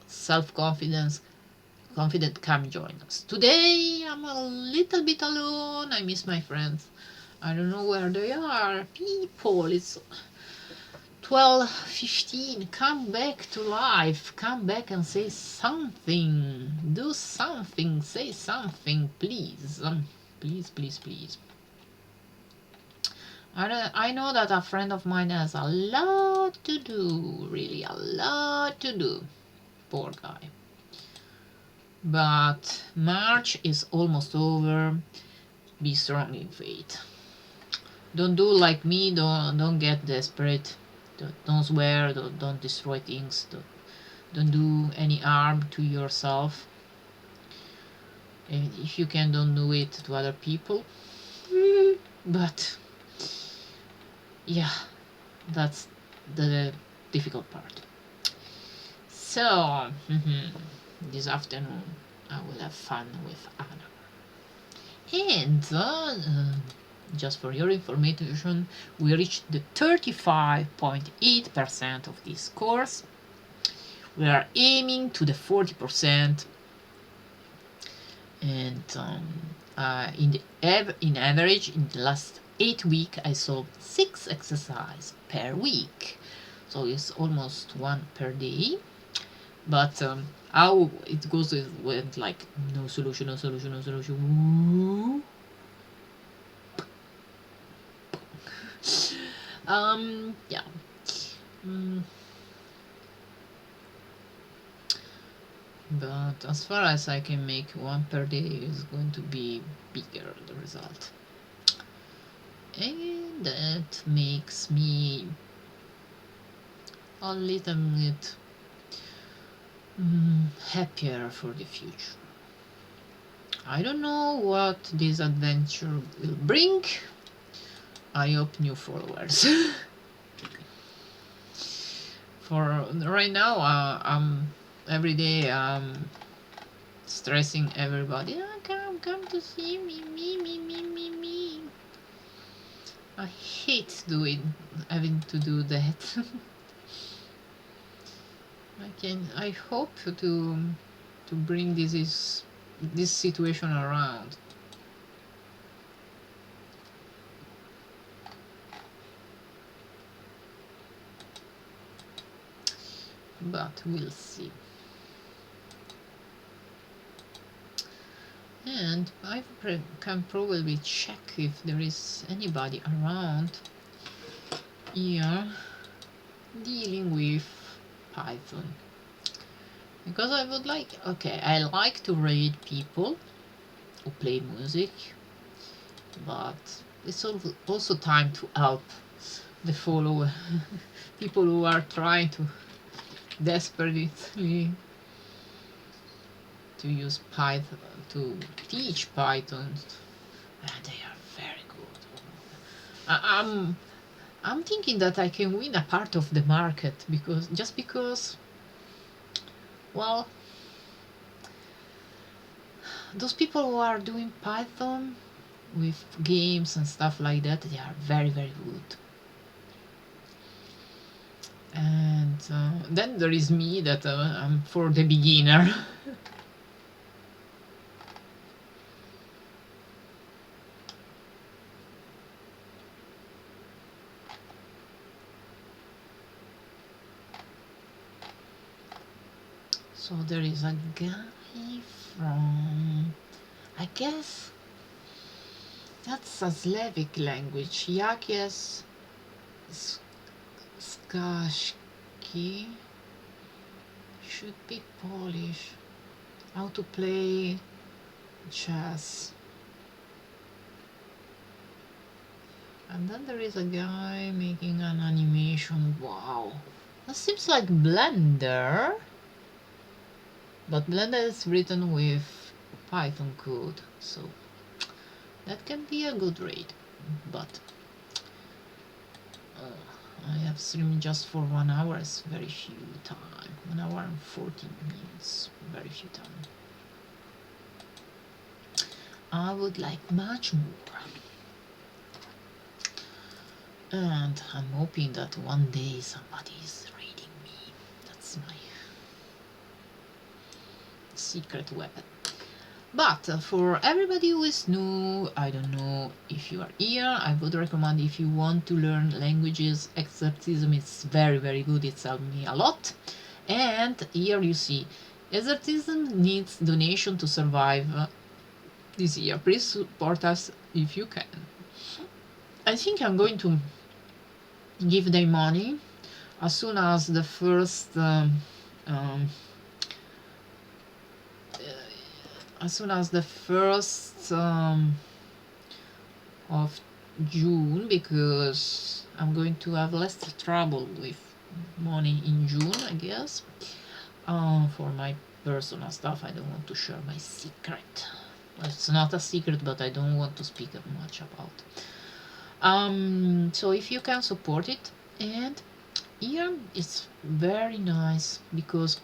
self-confident, confident, come join us. Today I'm a little bit alone. I miss my friends. I don't know where they are. People, it's 12:15. Come back to life. Come back and say something. Do something. Say something, please. Please, please, please. I know that a friend of mine has a lot to do. Really, a lot to do. Poor guy. But March is almost over. Be strong in faith. Don't do like me. Don't get desperate. Don't swear. Don't destroy things. Don't do any harm to yourself. And if you can, don't do it to other people. But yeah, that's the difficult part. So this afternoon I will have fun with Anna. And just for your information, we reached the 35.8% of this course. We are aiming to the 40%, and in average, in the last 8 weeks, I solved 6 exercises per week, so it's almost 1 per day. But how it goes with like no solution, no solution, no solution. Yeah. But as far as I can make 1 per day is going to be bigger, the result. And that makes me a little bit happier for the future. I don't know what this adventure will bring. I hope new followers. For right now, I'm every day stressing everybody. Oh, come to see me, me. I hate having to do that. I hope to bring this situation around. But we'll see. And I can probably check if there is anybody around here dealing with Python, because I would like, okay, I like to read people who play music, but it's also time to help the follower people who are trying to desperately to use Python, to teach Python, and they are very good. I'm thinking that I can win a part of the market, because well, those people who are doing Python with games and stuff like that, they are very, very good. And then there is me, that I'm for the beginner. So there is a guy from, I guess that's a Slavic language, Jakies Skaszki, should be Polish. How to play chess. And then there is a guy making an animation. Wow, that seems like Blender, but Blender is written with Python code, so that can be a good rate. But I have streamed just for 1 hour. It's very few time. 1 hour and 14 minutes. Very few time. I would like much more. And I'm hoping that one day somebody is reading me. That's secret weapon. But for everybody who is new, I don't know if you are here, I would recommend, if you want to learn languages, exercism is very, very good. It's helped me a lot. And here you see, exercism needs donation to survive this year. Please support us if you can. I think I'm going to give them money as soon as the first um, as soon as the first of June, because I'm going to have less trouble with money in June, I guess. For my personal stuff, I don't want to share my secret. It's not a secret, but I don't want to speak much about. So if you can support it, and here it's very nice because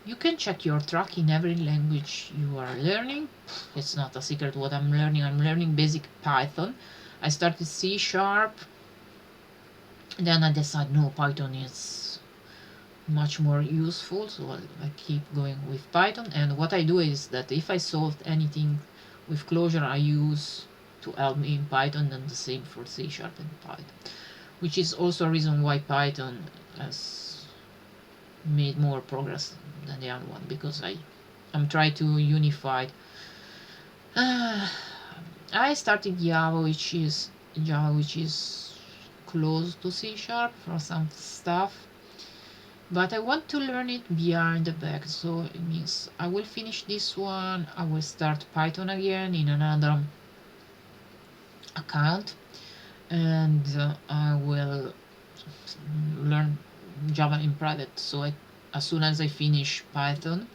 you can check your track in every language you are learning. It's not a secret what I'm learning. I'm learning basic Python. I started C#, then I decided no, Python is much more useful, so I keep going with Python. And what I do is that if I solved anything with Clojure, I use to help me in Python, and the same for C# and Python, which is also a reason why Python has made more progress than the other one, because I'm trying to unify. I started Java, which is close to C# for some stuff, but I want to learn it behind the back. So it means I will finish this one. I will start Python again in another account, and I will learn Java in private. So as soon as I finish Python,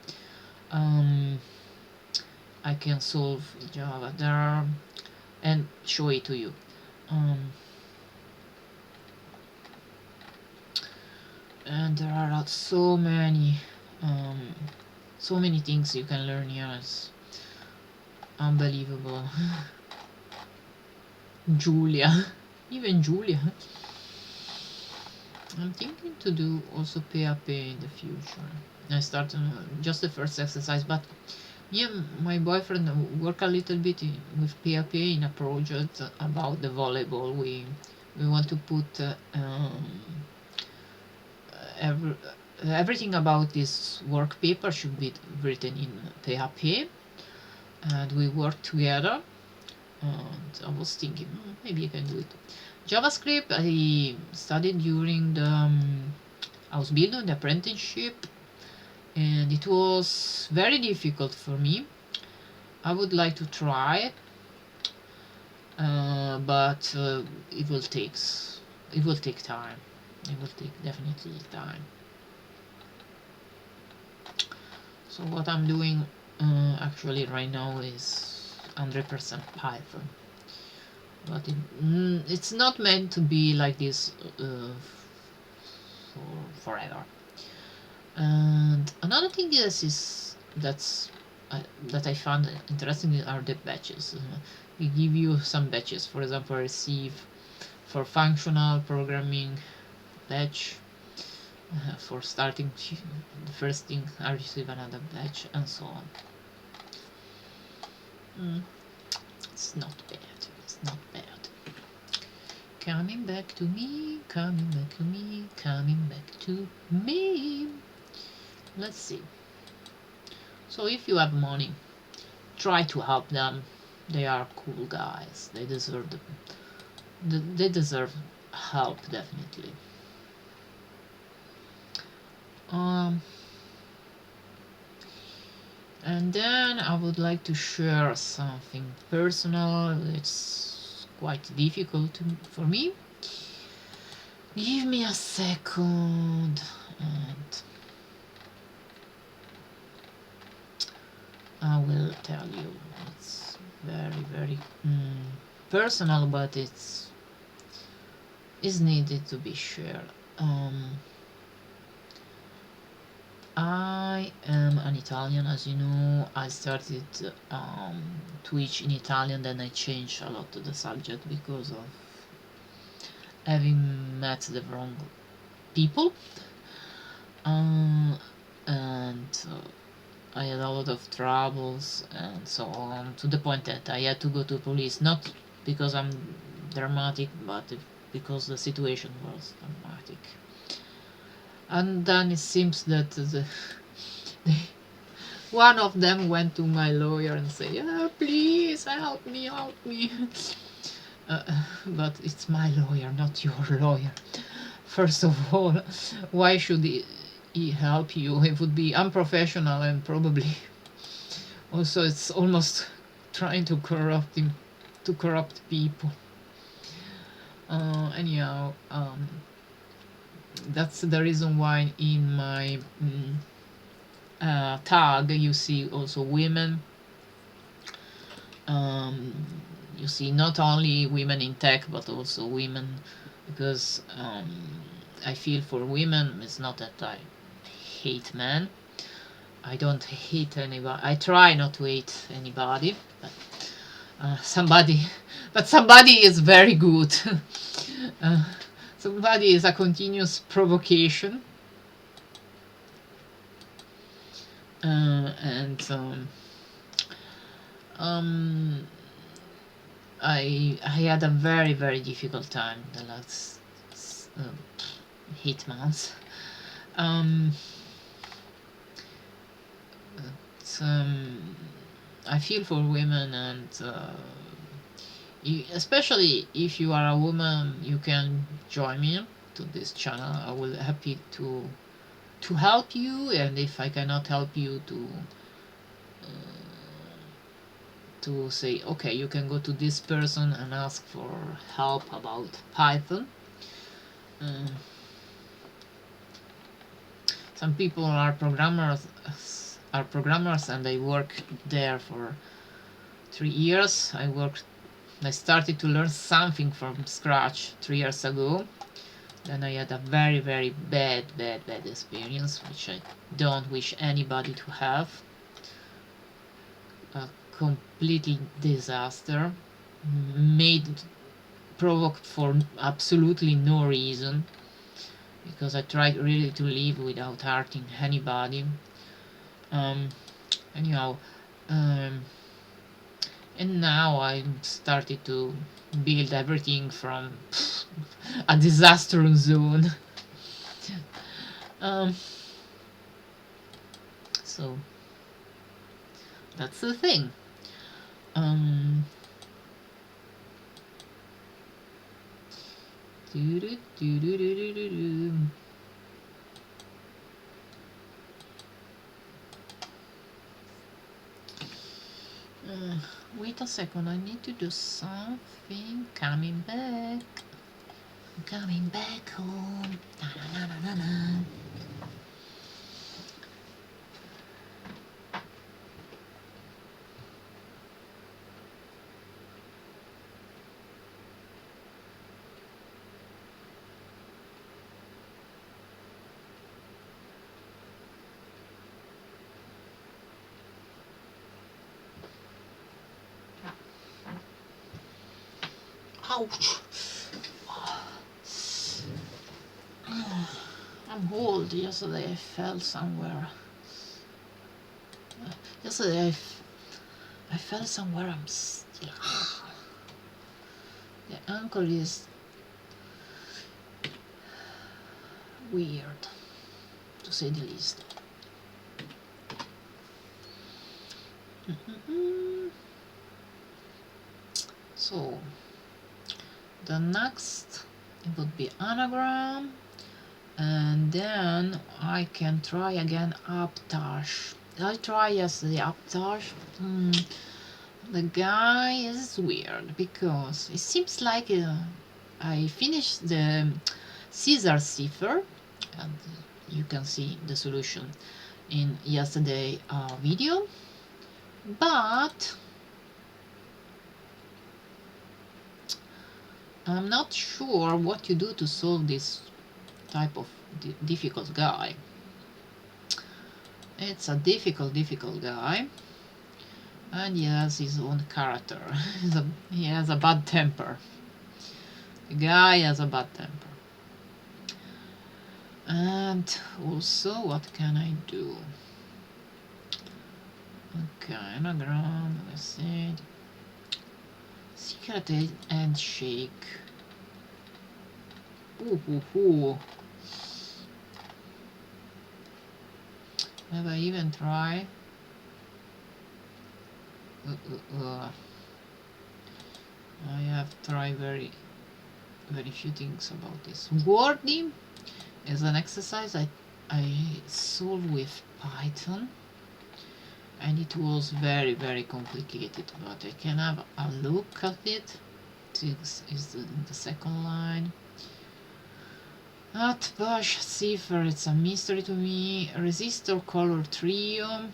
I can solve Java there and show it to you. And there are so many things you can learn here. It's unbelievable. Julia, even Julia. I'm thinking to do also PHP in the future. I start just the first exercise, but me and my boyfriend work a little bit with PHP in a project about the volleyball. We want to put everything about this work paper should be written in PHP, and we work together. And I was thinking, maybe I can do it. JavaScript I studied during the Ausbildung, the apprenticeship, and it was very difficult for me. I would like to try, but it will take time. It will take definitely time. So what I'm doing actually right now is 100% Python, but it's not meant to be like this for forever. And another thing is that I found interesting are the batches. We give you some batches. For example, I receive for functional programming batch. For starting the first thing, I receive another batch, and so on. It's not bad. It's not bad. Coming back to me, coming back to me, coming back to me. Let's see. So if you have money, try to help them. They are cool guys. They deserve they deserve help, definitely. And then I would like to share something personal. It's quite difficult for me. Give me a second, and I will tell you. It's very, very personal, but it's needed to be shared. I am an Italian, as you know. I started Twitch in Italian, then I changed a lot of the subject because of having met the wrong people. And I had a lot of troubles and so on, to the point that I had to go to police, not because I'm dramatic, but because the situation was dramatic. And then it seems that one of them went to my lawyer and said, "Yeah, please help me, help me." But it's my lawyer, not your lawyer. First of all, why should he help you? It would be unprofessional, and probably also it's almost trying to corrupt people. Anyhow, that's the reason why in my tag you see also women. Um, you see not only women in tech but also women, because I feel for women. It's not that I hate men. I don't hate anybody. I try not to hate anybody, but somebody, but somebody is very good. uh, Somebody is a continuous provocation, and um, I had a very difficult time the last uh, 8 months. Um, it's, I feel for women, and especially if you are a woman, you can join me to this channel. I will happy to help you, and if I cannot help you, to say, okay, you can go to this person and ask for help about Python. Uh, some people are programmers and they work there for 3 years. I started to learn something from scratch 3 years ago. Then I had a very bad experience, which I don't wish anybody to have. A completely disaster, made provoked for absolutely no reason, because I tried really to live without hurting anybody. Um, anyhow, um, and now I started to build everything from a disaster zone. um, so that's the thing. Um, wait a second, I need to do something. Coming back. Coming back home. Na, na, na, na, na. Ouch! I'm old. Yesterday I fell somewhere. Yesterday I fell somewhere. I'm still. The ankle is weird, to say the least. So the next would be anagram, and then I can try again Aptash. I try yesterday Aptash. The guy is weird because it seems like I finished the Caesar cipher, and you can see the solution in yesterday video, but I'm not sure what you do to solve this type of difficult guy. It's a difficult guy, and he has his own character. He has a bad temper. The guy has a bad temper. And also, what can I do? Okay, anagram, I said. Secret handshake. Ooh. Have I even tried? I have tried very few things about this. Wording is an exercise I solved with Python, and it was very complicated, but I can have a look at it. This is the second line. At Bush cipher, it's a mystery to me. Resistor color trio.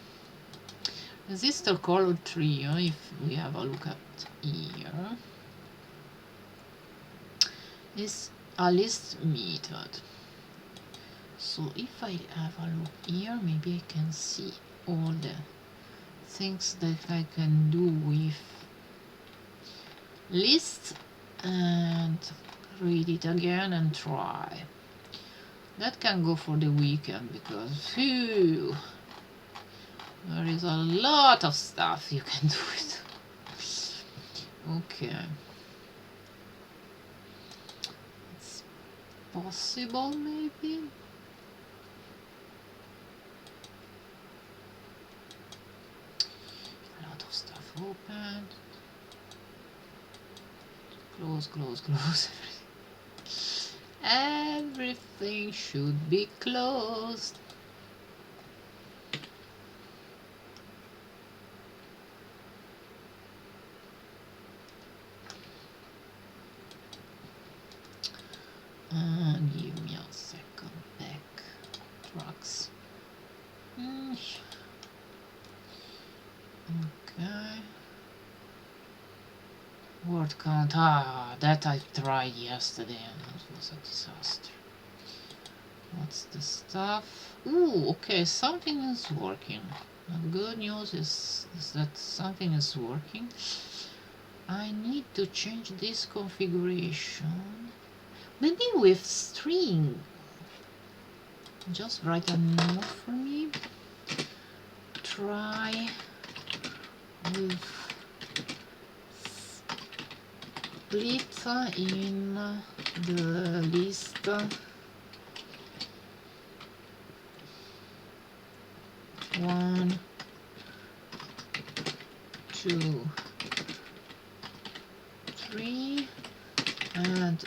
Resistor color trio, if we have a look at here, is a list method. So if I have a look here, maybe I can see all the things that I can do with list, and read it again and try. That can go for the weekend, because phew, there is a lot of stuff you can do with. Okay, it's possible maybe. A lot of stuff open. Close. Everything should be closed. Give me a second. Back trucks. Okay. Word count. That I tried yesterday and it was a disaster. What's the stuff? Ooh, okay, something is working. The good news is that something is working. I need to change this configuration. Maybe with string. Just write a note for me. Try with split in the list 1, 2, 3, and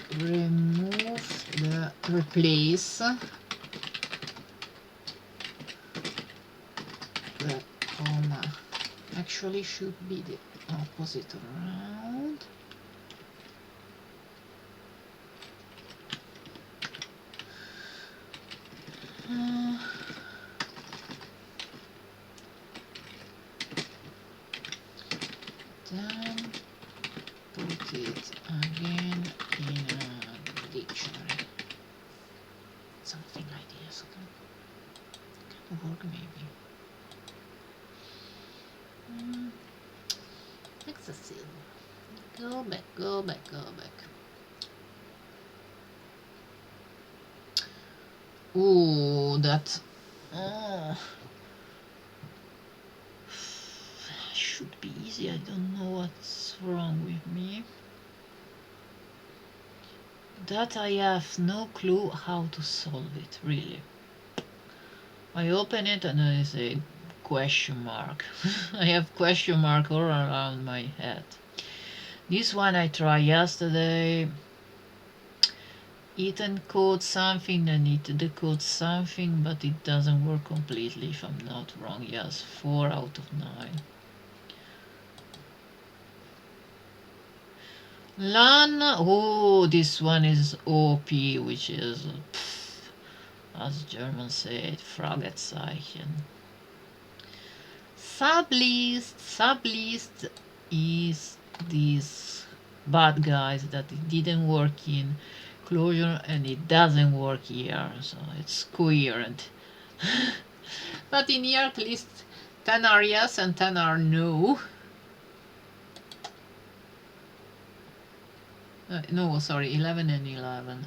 replace the comma. Actually should be the opposite around. Then put it again in a dictionary. Something like this. Can work maybe. Excessive. Go back. Oh, that should be easy. I don't know what's wrong with me. That I have no clue how to solve it, really. I open it and I say question mark. I have question mark all around my head. This one I tried yesterday. It encodes something and it decodes something, but it doesn't work completely, if I'm not wrong. Yes, 4 out of 9. LAN, oh, this one is OP, which is, as Germans say, Fragezeichen. Sublist is these bad guys that it didn't work in Clojure and it doesn't work here, so it's coherent. But in here at least 10 are yes and 10 are no. No, sorry, 11 and 11.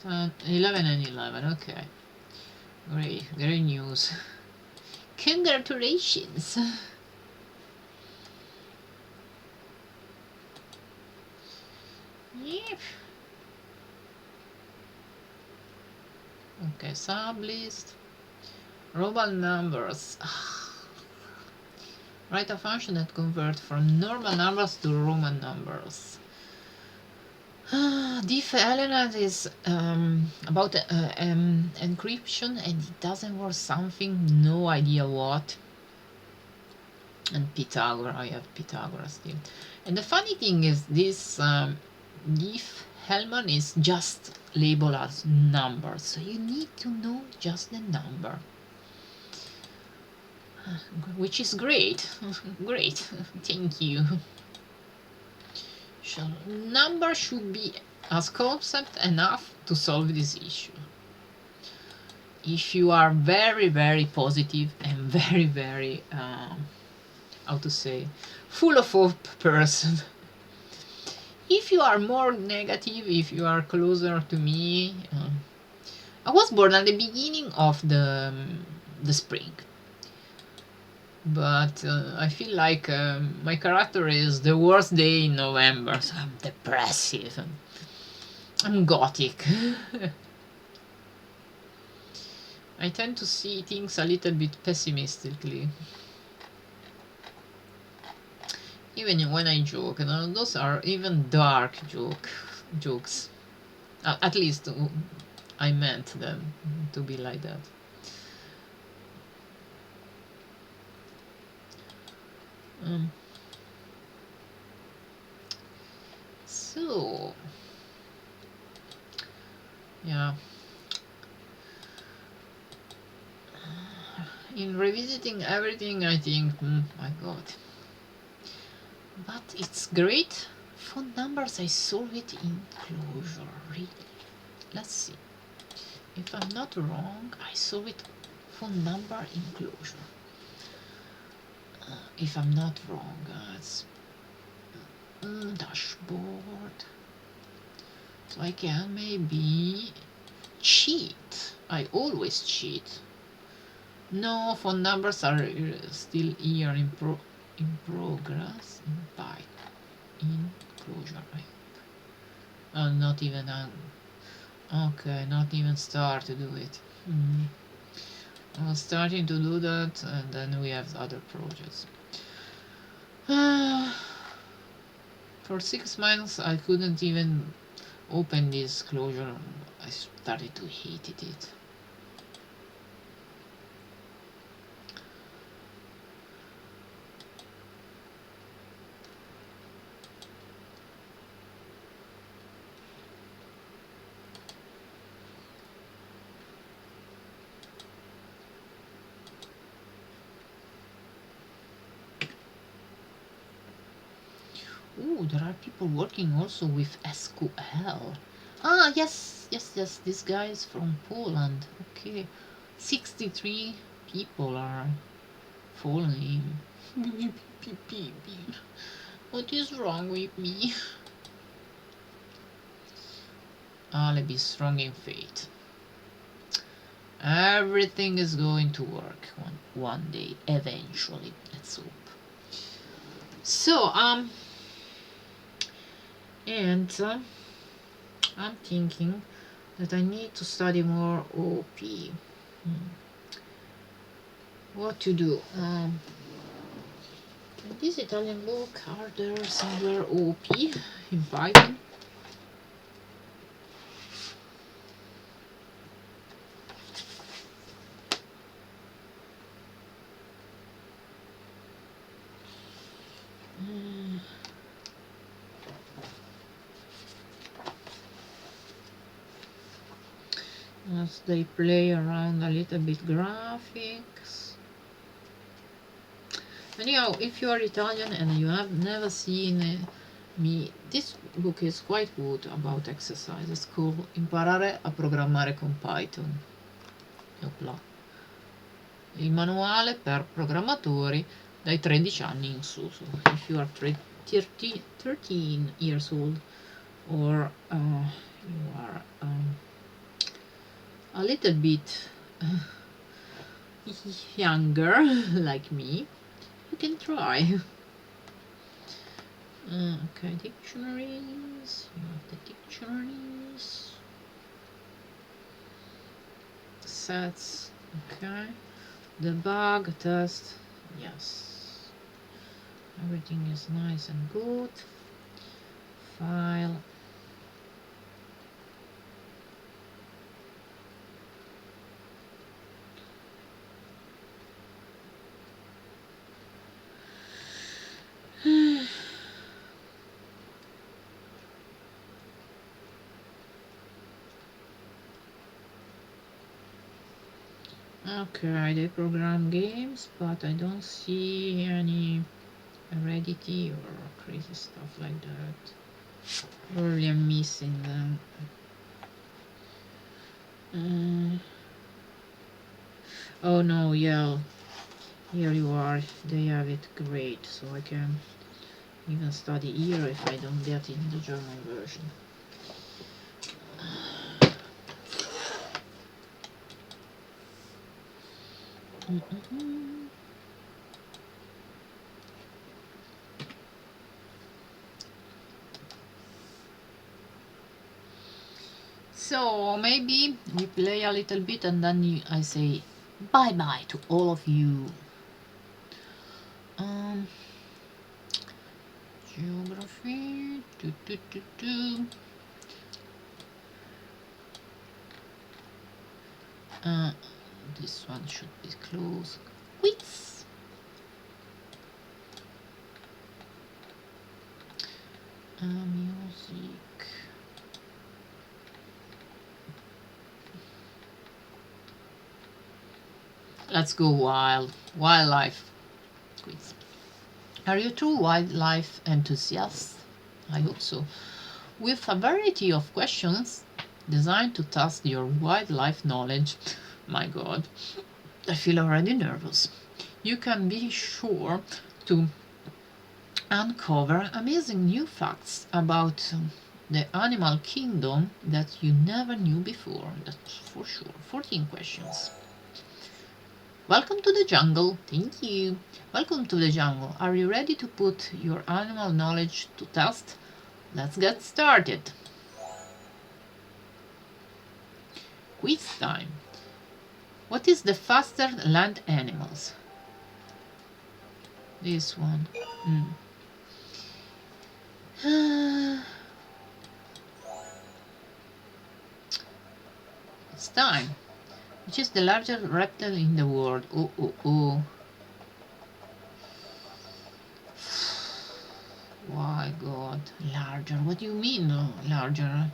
11 and 11. Okay, great news. Congratulations. Yep. Okay, sublist. Roman numbers. Write a function that converts from normal numbers to Roman numbers. Diff element is about encryption, and it doesn't work something, no idea what. And Pythagoras, I have Pythagoras still. And the funny thing is, this diff element is just labeled as number, so you need to know just the number. Which is great. Great, thank you. So number should be as concept enough to solve this issue. If you are very positive and very how to say, full of hope person. If you are more negative, if you are closer to me, I was born at the beginning of the spring, but I feel like my character is the worst day in November, so I'm depressive. I'm gothic. I tend to see things a little bit pessimistically. Even when I joke, those are even dark jokes. At least I meant them to be like that. So yeah, in revisiting everything, I think, my god, but it's great. Phone numbers, I solve it in Clojure, really. Let's see. If I'm not wrong, I solve it phone number in Clojure. If I'm not wrong, it's dashboard. So I can maybe cheat. I always cheat. No, phone numbers are still here in progress in Python in Clojure. Not even okay, not even start to do it. I was starting to do that, and then we have other projects. For 6 months I couldn't even open this Clojure. I started to hate it. Ooh, there are people working also with SQL. Yes, this guy is from Poland. Okay, 63 people are following him. What is wrong with me? I'll be strong in faith. Everything is going to work one day, eventually. Let's hope. So, and I'm thinking that I need to study more OP. What to do? In this Italian book, are there somewhere OP in Python? As they play around a little bit graphics. Anyhow, if you are Italian and you have never seen me, this book is quite good about exercise. It's called Imparare a programmare con Python. Opla. Il manuale per programmatori dai 13 anni in su. So if you are 13 years old, or you are a little bit younger, like me, you can try. Okay, dictionaries. You have the dictionaries. Sets. Okay. The bug test. Yes. Everything is nice and good. File. Okay, they program games, but I don't see any heredity or crazy stuff like that. Probably I'm missing them. Oh no, yeah, here you are. They have it great, so I can even study here if I don't get in the German version. So maybe we play a little bit and then I say bye bye to all of you. Um, Geography. Uh, this one should be close. Quiz. Music. Let's go wildlife quiz. Are you true wildlife enthusiasts? I hope so. With a variety of questions designed to test your wildlife knowledge. My god, I feel already nervous. You can be sure to uncover amazing new facts about the animal kingdom that you never knew before. That's for sure. 14 questions. Welcome to the jungle. Thank you. Welcome to the jungle. Are you ready to put your animal knowledge to test? Let's get started. Quiz time. What is the faster land animals? This one. It's time. Which is the largest reptile in the world? Oh, oh, oh. Why God, larger? What do you mean, larger?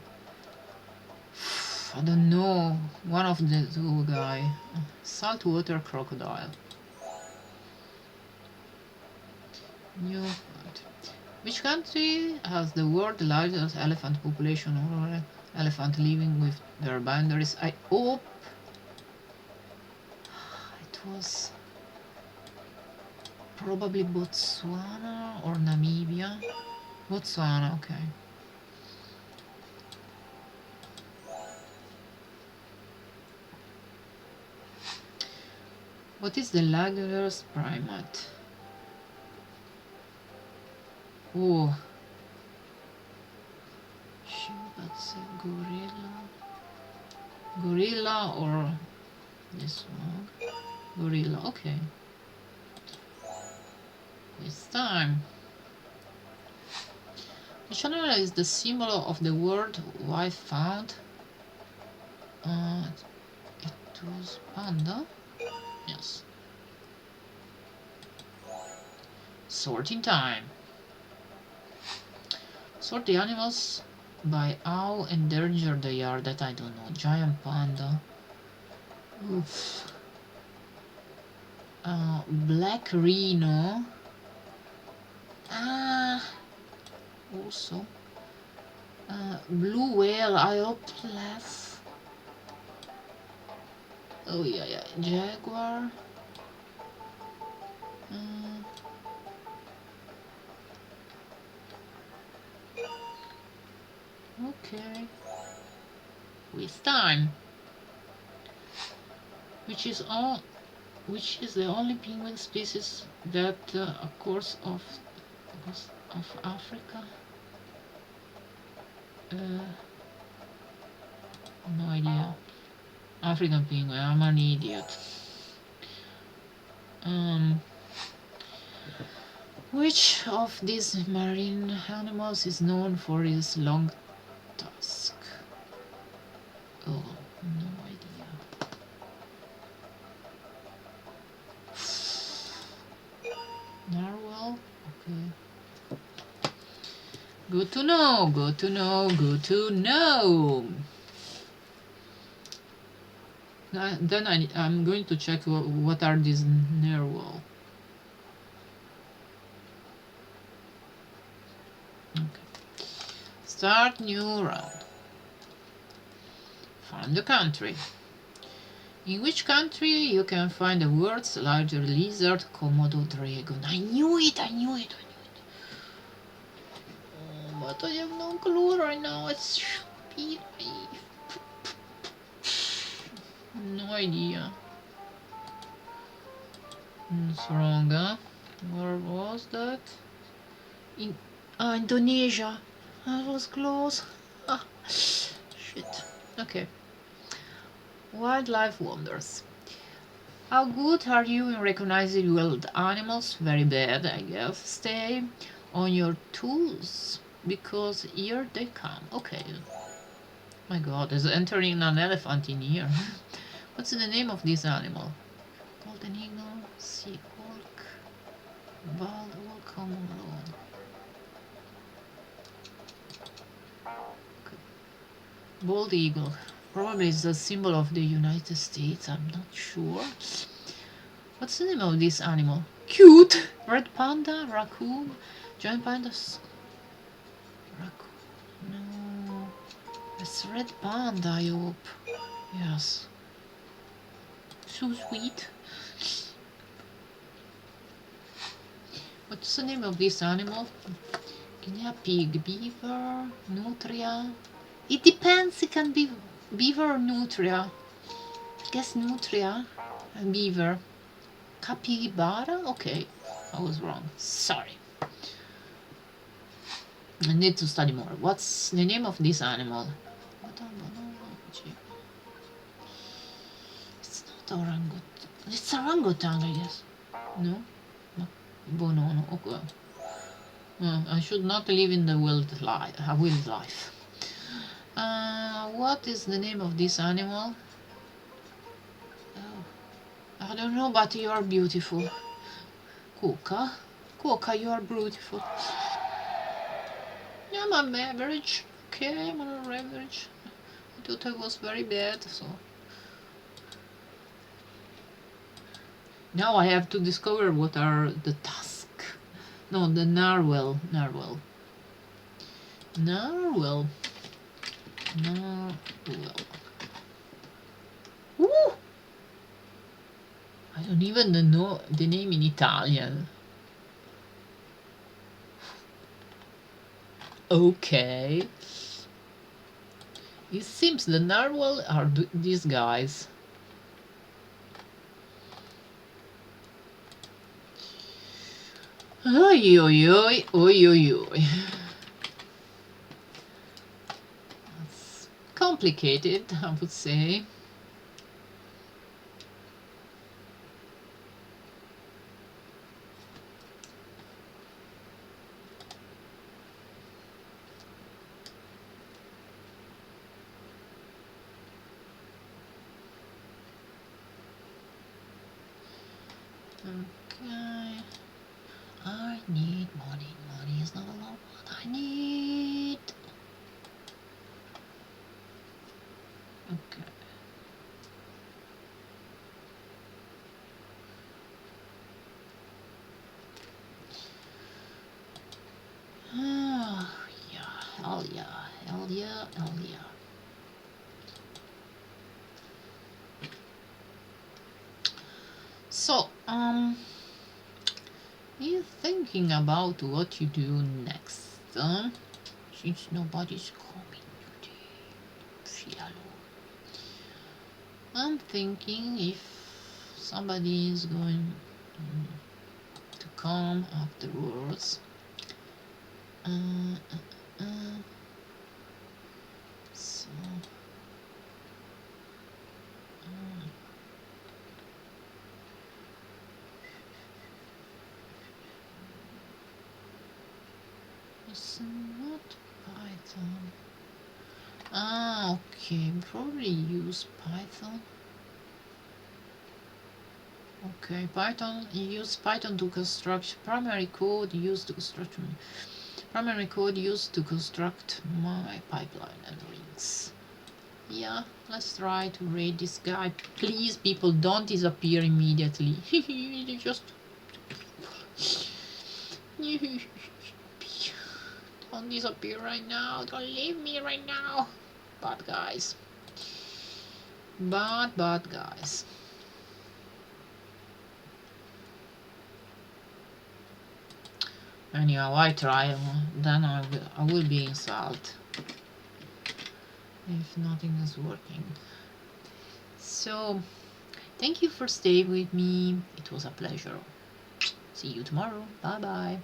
I don't know. One of the two guy. Saltwater crocodile. New. Which country has the world's largest elephant population or elephant living with their boundaries? I hope it was probably Botswana or Namibia. Botswana, okay. What is the largest primate? Oh, that's a gorilla. Gorilla or this one? Gorilla, okay. It's time. Which animal is the symbol of the word wife found? It was panda. Yes. Sorting time. Sort the animals by how endangered they are. That I don't know. Giant panda. Oof. Black rhino. Also. Blue whale. I hope less. Oh yeah, yeah. Jaguar. Okay. Waste time. which is all, which is the only penguin species that of Africa. Uh, no idea. African penguin. I'm an idiot. Um, which of these marine animals is known for its long tusk? Oh, no idea. Narwhal? Okay. Good to know, good to know, good to know. Then I'm going to check what are these narwhal. Okay. Start new round. Find the country. In which country you can find the world's largest lizard, Komodo dragon? I knew it, I knew it, I knew it. Oh, but I have no clue right now. It's no idea. It's wrong, huh? Where was that? In Indonesia. That was close. Ah, shit. Okay. Wildlife wonders. How good are you in recognizing wild animals? Very bad, I guess. Stay on your toes because here they come. Okay. My god, there's entering an elephant in here. What's the name of this animal? Golden eagle, sea hawk, bald eagle, common loon. Okay. Bald eagle. Probably is the symbol of the United States. I'm not sure. What's the name of this animal? Cute! Red panda? Raccoon? Giant pandas? Raccoon? No. It's red panda, I hope. Yes. So sweet. What's the name of this animal? Guinea pig, beaver, nutria. It depends, it can be beaver or nutria. I guess nutria and beaver. Capybara? Okay, I was wrong. Sorry. I need to study more. What's the name of this animal? It's not orangutan. It's orangutan, I guess. No? No. Bonono. Okay. I should not live in the wildlife. What is the name of this animal? Oh, I don't know, but you are beautiful. Quokka? Quokka, you are beautiful. I'm on average. Okay, I'm on average. I thought I was very bad, so... Now I have to discover what are the tusk. No, the narwhal. Narwhal. Narwhal. Narwhal. Woo! I don't even know the name in Italian. Okay. It seems the narwhal are these guys. Oi, oi, oi, oi, oi, oi. That's complicated, I would say. Okay. I need money. Money is not a lot what I need. Okay. Oh, yeah. Hell yeah. Hell yeah. Hell yeah. So, you thinking about what you do next, since nobody's coming today. Feel alone. I'm thinking if somebody is going to come afterwards. So it's not Python. Okay, probably use Python. Okay, Python, use Python to construct primary code used to construct my pipeline and rings. Yeah, let's try to raid this guy. Please, people, don't disappear immediately. Just don't disappear right now. Don't leave me right now. Bad guys. Bad guys. Anyhow, I try, then I will be insulted if nothing is working. So, thank you for staying with me. It was a pleasure. See you tomorrow. Bye bye.